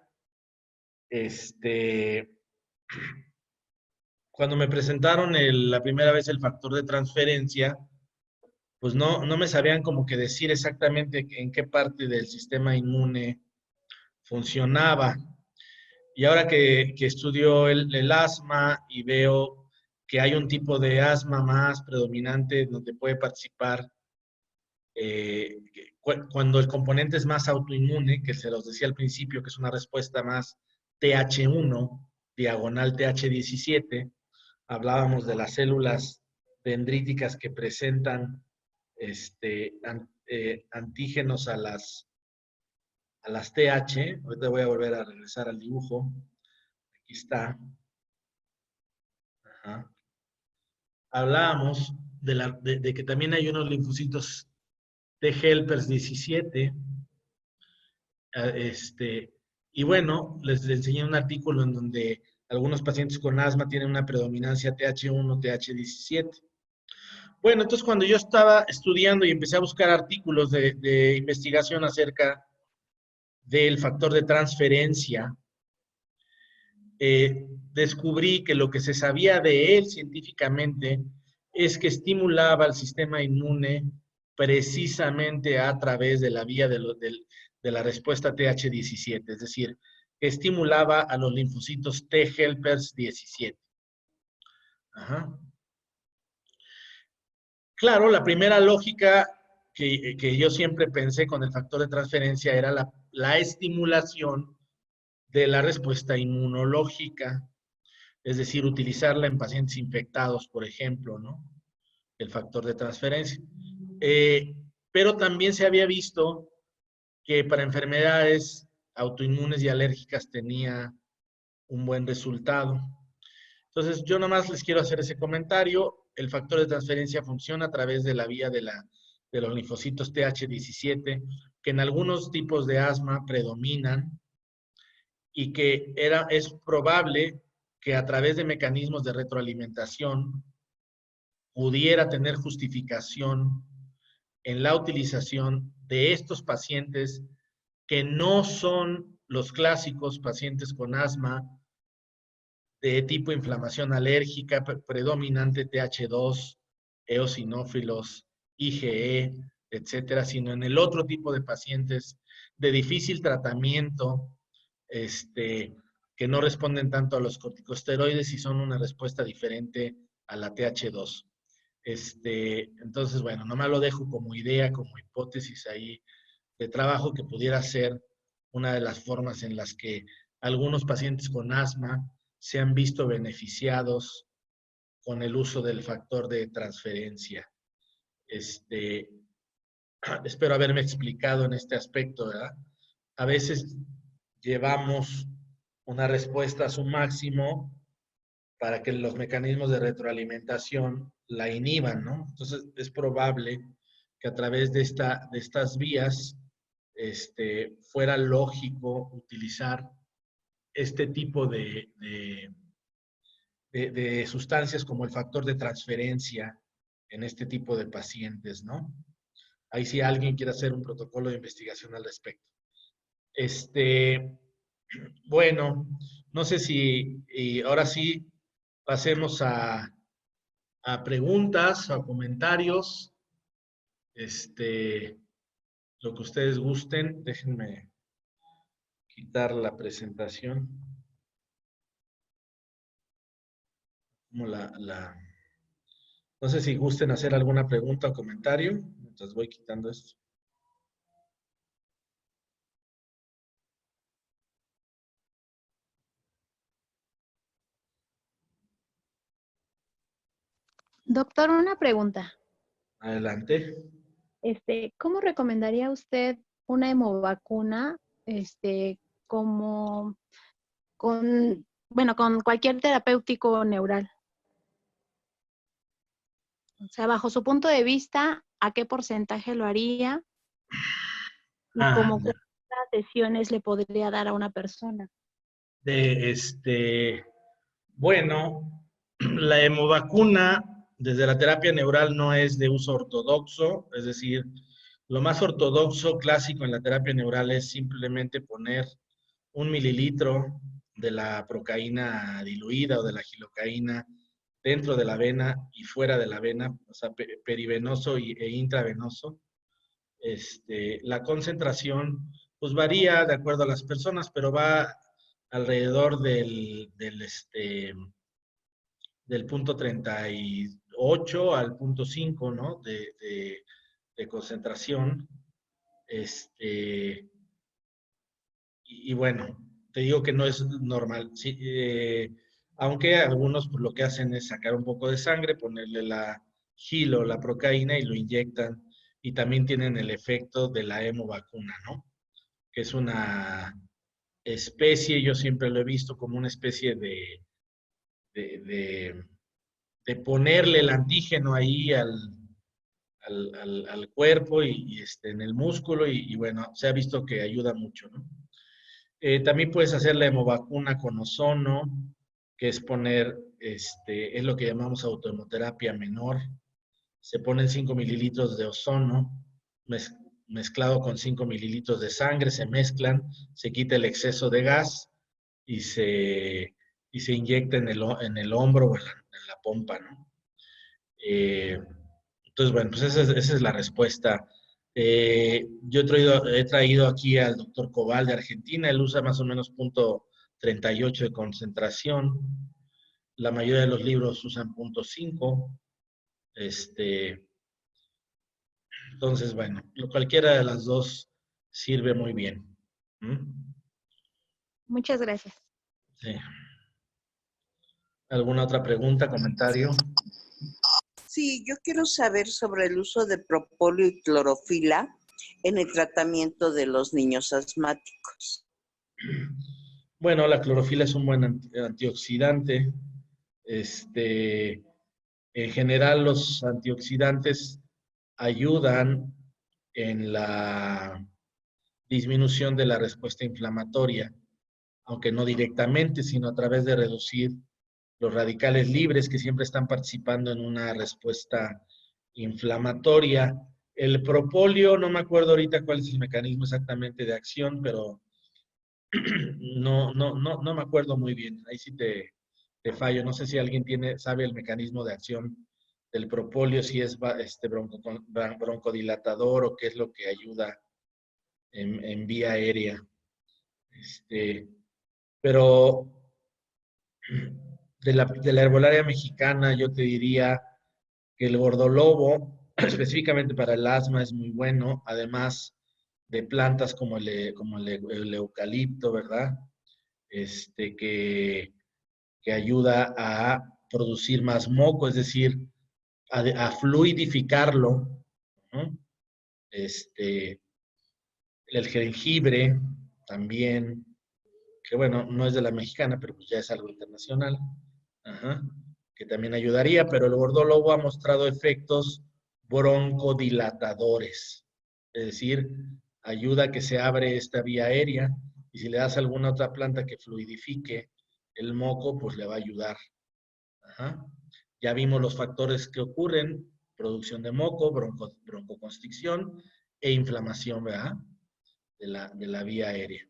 cuando me presentaron la primera vez el factor de transferencia, pues no me sabían como que decir exactamente en qué parte del sistema inmune funcionaba. Y ahora que estudio el asma y veo que hay un tipo de asma más predominante donde puede participar cuando el componente es más autoinmune, que se los decía al principio, que es una respuesta más TH1, diagonal TH17, hablábamos de las células dendríticas que presentan antígenos a las TH. Ahorita voy a volver a regresar al dibujo. Aquí está. Ajá. Hablábamos de que también hay unos linfocitos T helpers 17. Y bueno, les enseñé un artículo en donde algunos pacientes con asma tienen una predominancia TH1, TH17. Bueno, entonces cuando yo estaba estudiando y empecé a buscar artículos de investigación acerca del factor de transferencia, descubrí que lo que se sabía de él científicamente es que estimulaba el sistema inmune precisamente a través de la vía de la respuesta TH17, es decir, que estimulaba a los linfocitos T helpers 17. Ajá. Claro, la primera lógica que yo siempre pensé con el factor de transferencia era la estimulación de la respuesta inmunológica, es decir, utilizarla en pacientes infectados, por ejemplo, ¿no? el factor de transferencia. Pero también se había visto que para enfermedades autoinmunes y alérgicas tenía un buen resultado. Entonces, yo nomás les quiero hacer ese comentario. El factor de transferencia funciona a través de la vía de los linfocitos TH17, que en algunos tipos de asma predominan y que es probable que a través de mecanismos de retroalimentación pudiera tener justificación en la utilización de estos pacientes que no son los clásicos pacientes con asma de tipo inflamación alérgica predominante TH2, eosinófilos, IgE, etcétera, sino en el otro tipo de pacientes de difícil tratamiento, que no responden tanto a los corticosteroides y son una respuesta diferente a la TH2. Entonces, bueno, nomás lo dejo como idea, como hipótesis ahí de trabajo que pudiera ser una de las formas en las que algunos pacientes con asma se han visto beneficiados con el uso del factor de transferencia. Espero haberme explicado en este aspecto, ¿verdad? A veces llevamos una respuesta a su máximo para que los mecanismos de retroalimentación la inhiban, ¿no? Entonces, es probable que a través de estas vías fuera lógico utilizar este tipo de sustancias como el factor de transferencia en este tipo de pacientes, ¿no? Ahí sí alguien quiere hacer un protocolo de investigación al respecto. Bueno, no sé si y ahora sí pasemos a preguntas o comentarios. Lo que ustedes gusten. Déjenme quitar la presentación. Como no sé si gusten hacer alguna pregunta o comentario mientras voy quitando esto. Doctor, una pregunta. Adelante. ¿Cómo recomendaría usted una hemovacuna, como con cualquier terapéutico neural? O sea, bajo su punto de vista, ¿a qué porcentaje lo haría? Y como cuántas sesiones le podría dar a una persona. Bueno, la hemovacuna desde la terapia neural no es de uso ortodoxo, es decir, lo más ortodoxo clásico en la terapia neural es simplemente poner 1 mililitro de la procaína diluida o de la gilocaína dentro de la vena y fuera de la vena, o sea, perivenoso e intravenoso. La concentración pues varía de acuerdo a las personas, pero va alrededor del punto 38 al punto 5, ¿no? De concentración. Y bueno, te digo que no es normal. Sí, aunque algunos pues, lo que hacen es sacar un poco de sangre, ponerle la gilo, la procaína y lo inyectan. Y también tienen el efecto de la hemovacuna, ¿no? Que es una especie, yo siempre lo he visto como una especie de ponerle el antígeno ahí al cuerpo y en el músculo y bueno, se ha visto que ayuda mucho, ¿no? También puedes hacer la hemovacuna con ozono, que es poner, es lo que llamamos autohemoterapia menor. Se ponen 5 mililitros de ozono mezclado con 5 mililitros de sangre, se mezclan, se quita el exceso de gas y se inyecta en el hombro o en la pompa, ¿no? Entonces, bueno, pues esa es la respuesta. Yo he traído aquí al doctor Cobal de Argentina, él usa más o menos punto 38 de concentración. La mayoría de los libros usan punto 5. Entonces, bueno, cualquiera de las dos sirve muy bien. ¿Mm? Muchas gracias. Sí. ¿Alguna otra pregunta, comentario? Sí, yo quiero saber sobre el uso de propóleo y clorofila en el tratamiento de los niños asmáticos. Bueno, la clorofila es un buen antioxidante. En general, los antioxidantes ayudan en la disminución de la respuesta inflamatoria, aunque no directamente, sino a través de reducir los radicales libres que siempre están participando en una respuesta inflamatoria. El propóleo, no me acuerdo ahorita cuál es el mecanismo exactamente de acción, pero no me acuerdo muy bien. Ahí sí te fallo. No sé si alguien sabe el mecanismo de acción del propóleo, si es broncodilatador o qué es lo que ayuda en vía aérea. Pero de la herbolaria mexicana, yo te diría que el gordolobo, específicamente para el asma, es muy bueno, además de plantas como el eucalipto, ¿verdad? Que ayuda a producir más moco, es decir, a fluidificarlo, ¿no? El jengibre también, que bueno, no es de la mexicana, pero pues ya es algo internacional, ajá, que también ayudaría, pero el gordolobo ha mostrado efectos broncodilatadores, es decir, ayuda a que se abre esta vía aérea, y si le das alguna otra planta que fluidifique el moco, pues le va a ayudar. Ajá. Ya vimos los factores que ocurren: producción de moco, broncoconstricción e inflamación, ¿verdad? De la vía aérea.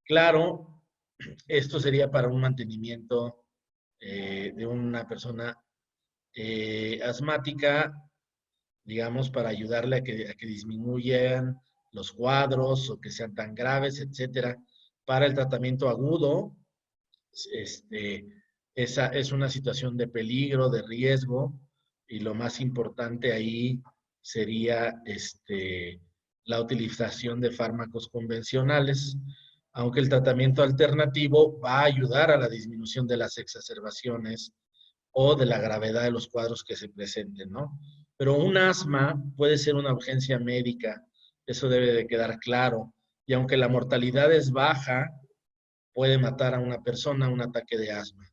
Claro, esto sería para un mantenimiento de una persona asmática, digamos, para ayudarle a que disminuyan los cuadros o que sean tan graves, etcétera. Para el tratamiento agudo, esa es una situación de peligro, de riesgo, y lo más importante ahí sería la utilización de fármacos convencionales, aunque el tratamiento alternativo va a ayudar a la disminución de las exacerbaciones o de la gravedad de los cuadros que se presenten, ¿no? Pero un asma puede ser una urgencia médica, eso debe de quedar claro, y aunque la mortalidad es baja, puede matar a una persona un ataque de asma.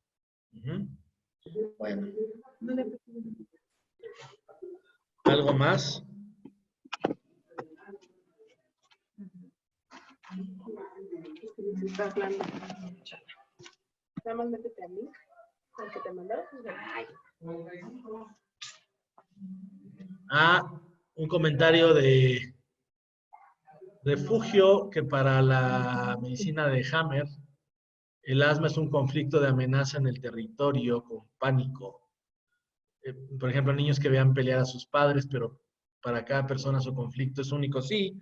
Bueno. ¿Algo más? Un comentario de refugio, que para la medicina de Hammer, el asma es un conflicto de amenaza en el territorio con pánico. Por ejemplo, niños que vean pelear a sus padres, pero para cada persona su conflicto es único. Sí,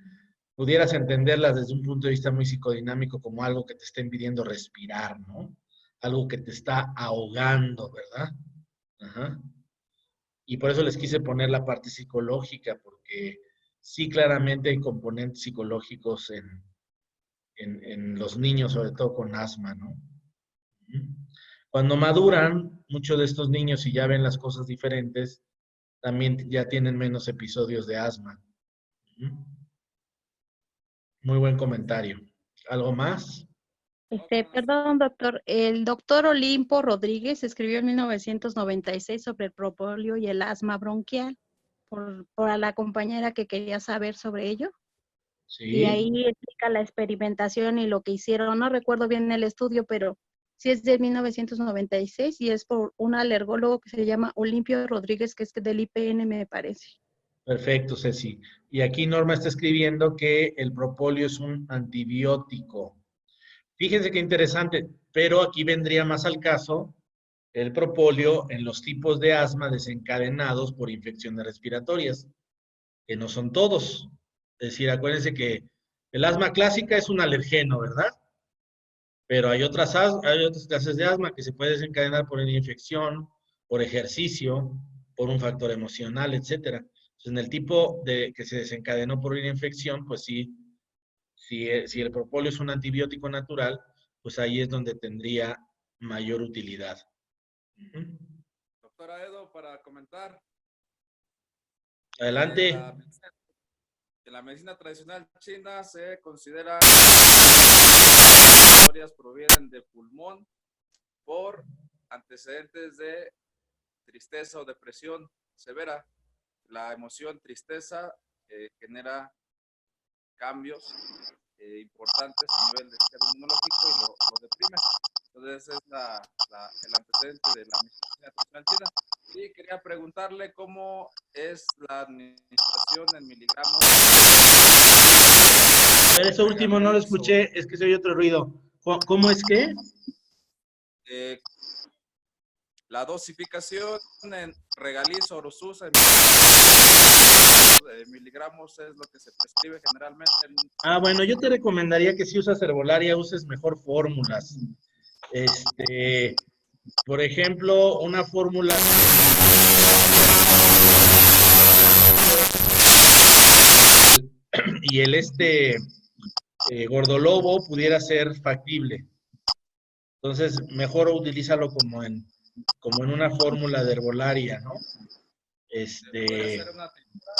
pudieras entenderlas desde un punto de vista muy psicodinámico como algo que te está impidiendo respirar, ¿no? Algo que te está ahogando, ¿verdad? Ajá. Y por eso les quise poner la parte psicológica, porque sí, claramente hay componentes psicológicos en los niños, sobre todo con asma, ¿no? Cuando maduran, muchos de estos niños, y ya ven las cosas diferentes, también ya tienen menos episodios de asma. Muy buen comentario. ¿Algo más? Perdón, doctor. El doctor Olimpo Rodríguez escribió en 1996 sobre el propóleo y el asma bronquial por la compañera que quería saber sobre ello. Sí. Y ahí explica la experimentación y lo que hicieron. No recuerdo bien el estudio, pero sí es de 1996 y es por un alergólogo que se llama Olimpio Rodríguez, que es del IPN, me parece. Perfecto, Ceci. Y aquí Norma está escribiendo que el propóleo es un antibiótico. Fíjense qué interesante, pero aquí vendría más al caso el propóleo en los tipos de asma desencadenados por infecciones respiratorias, que no son todos. Es decir, acuérdense que el asma clásica es un alergeno, ¿verdad? Pero hay otras clases de asma que se puede desencadenar por una infección, por ejercicio, por un factor emocional, etcétera. Entonces, en el tipo de que se desencadenó por una infección, pues sí, si el propóleo es un antibiótico natural, pues ahí es donde tendría mayor utilidad. doctora Edo, para comentar. Adelante. En la medicina tradicional china se considera que provienen del pulmón por antecedentes de tristeza o depresión severa. La emoción tristeza genera cambios importantes a nivel del sistema inmunológico y lo deprime. Entonces es el antecedente de la medicina tradicional china. Y quería preguntarle cómo es la administración en miligramos. A ver, eso último no lo escuché, es que se oye otro ruido. ¿Cómo es que? La dosificación en Regaliz o Orosus en miligramos es lo que se prescribe generalmente. Bueno, yo te recomendaría que si usas herbolaria uses mejor fórmulas. Por ejemplo, una fórmula y el gordolobo pudiera ser factible. Entonces, mejor utilízalo como en una fórmula de herbolaria, ¿no? ¿Puede ser una tintura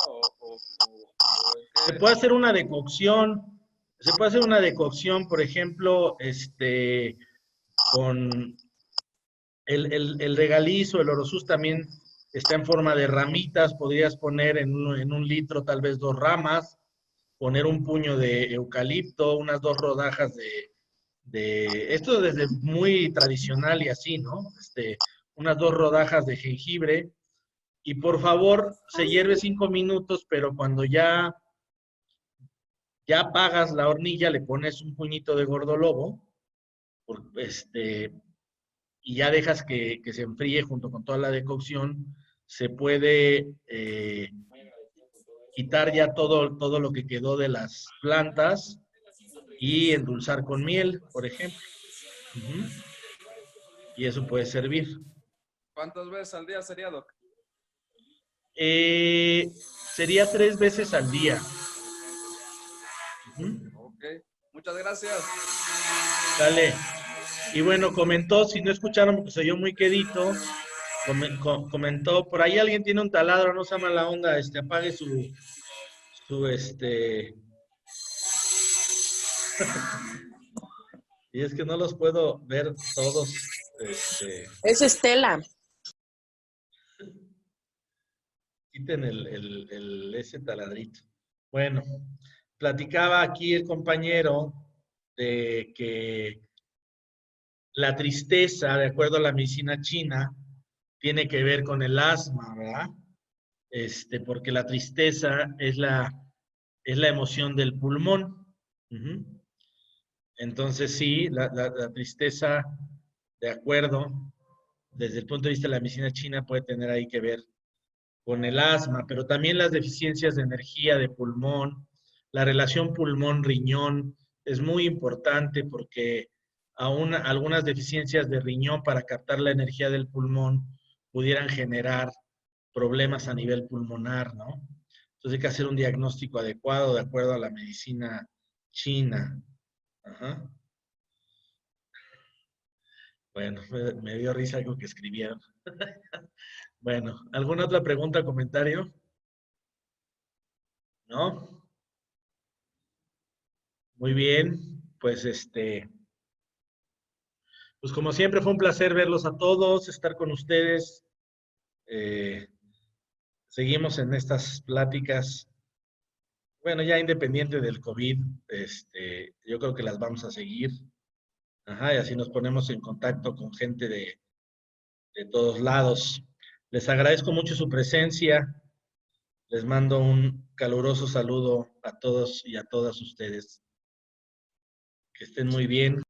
se puede hacer una decocción. Se puede hacer una decocción, por ejemplo, con el regaliz o el orosus también está en forma de ramitas. Podrías poner en un litro tal vez 2 ramas, poner un puño de eucalipto, unas 2 rodajas esto desde muy tradicional y así, ¿no? Unas 2 rodajas de jengibre, y por favor, se hierve 5 minutos, pero cuando ya apagas la hornilla, le pones un puñito de gordolobo, y ya dejas que se enfríe junto con toda la decocción. Se puede quitar ya todo lo que quedó de las plantas y endulzar con miel, por ejemplo. Y eso puede servir. ¿Cuántas veces al día sería, doc? Sería 3 veces al día. Ok, muchas gracias. Dale. Y bueno, comentó, si no escucharon porque se oyó muy quedito, comentó, por ahí alguien tiene un taladro, no sea mala onda, apague su y es que no los puedo ver todos. Es Estela. Quiten ese taladrito. Bueno, platicaba aquí el compañero de que la tristeza, de acuerdo a la medicina china, tiene que ver con el asma, ¿verdad? Porque la tristeza es la emoción del pulmón. Entonces, sí, la tristeza, de acuerdo, desde el punto de vista de la medicina china, puede tener ahí que ver con el asma, pero también las deficiencias de energía de pulmón, la relación pulmón-riñón es muy importante porque aún algunas deficiencias de riñón para captar la energía del pulmón pudieran generar problemas a nivel pulmonar, ¿no? Entonces hay que hacer un diagnóstico adecuado de acuerdo a la medicina china. Ajá. Bueno, me dio risa algo que escribieron. Bueno, ¿alguna otra pregunta o comentario? ¿No? Muy bien, pues pues como siempre fue un placer verlos a todos, estar con ustedes. Seguimos en estas pláticas. Bueno, ya independiente del COVID, yo creo que las vamos a seguir. Ajá, y así nos ponemos en contacto con gente de todos lados. Les agradezco mucho su presencia. Les mando un caluroso saludo a todos y a todas ustedes. Que estén muy bien.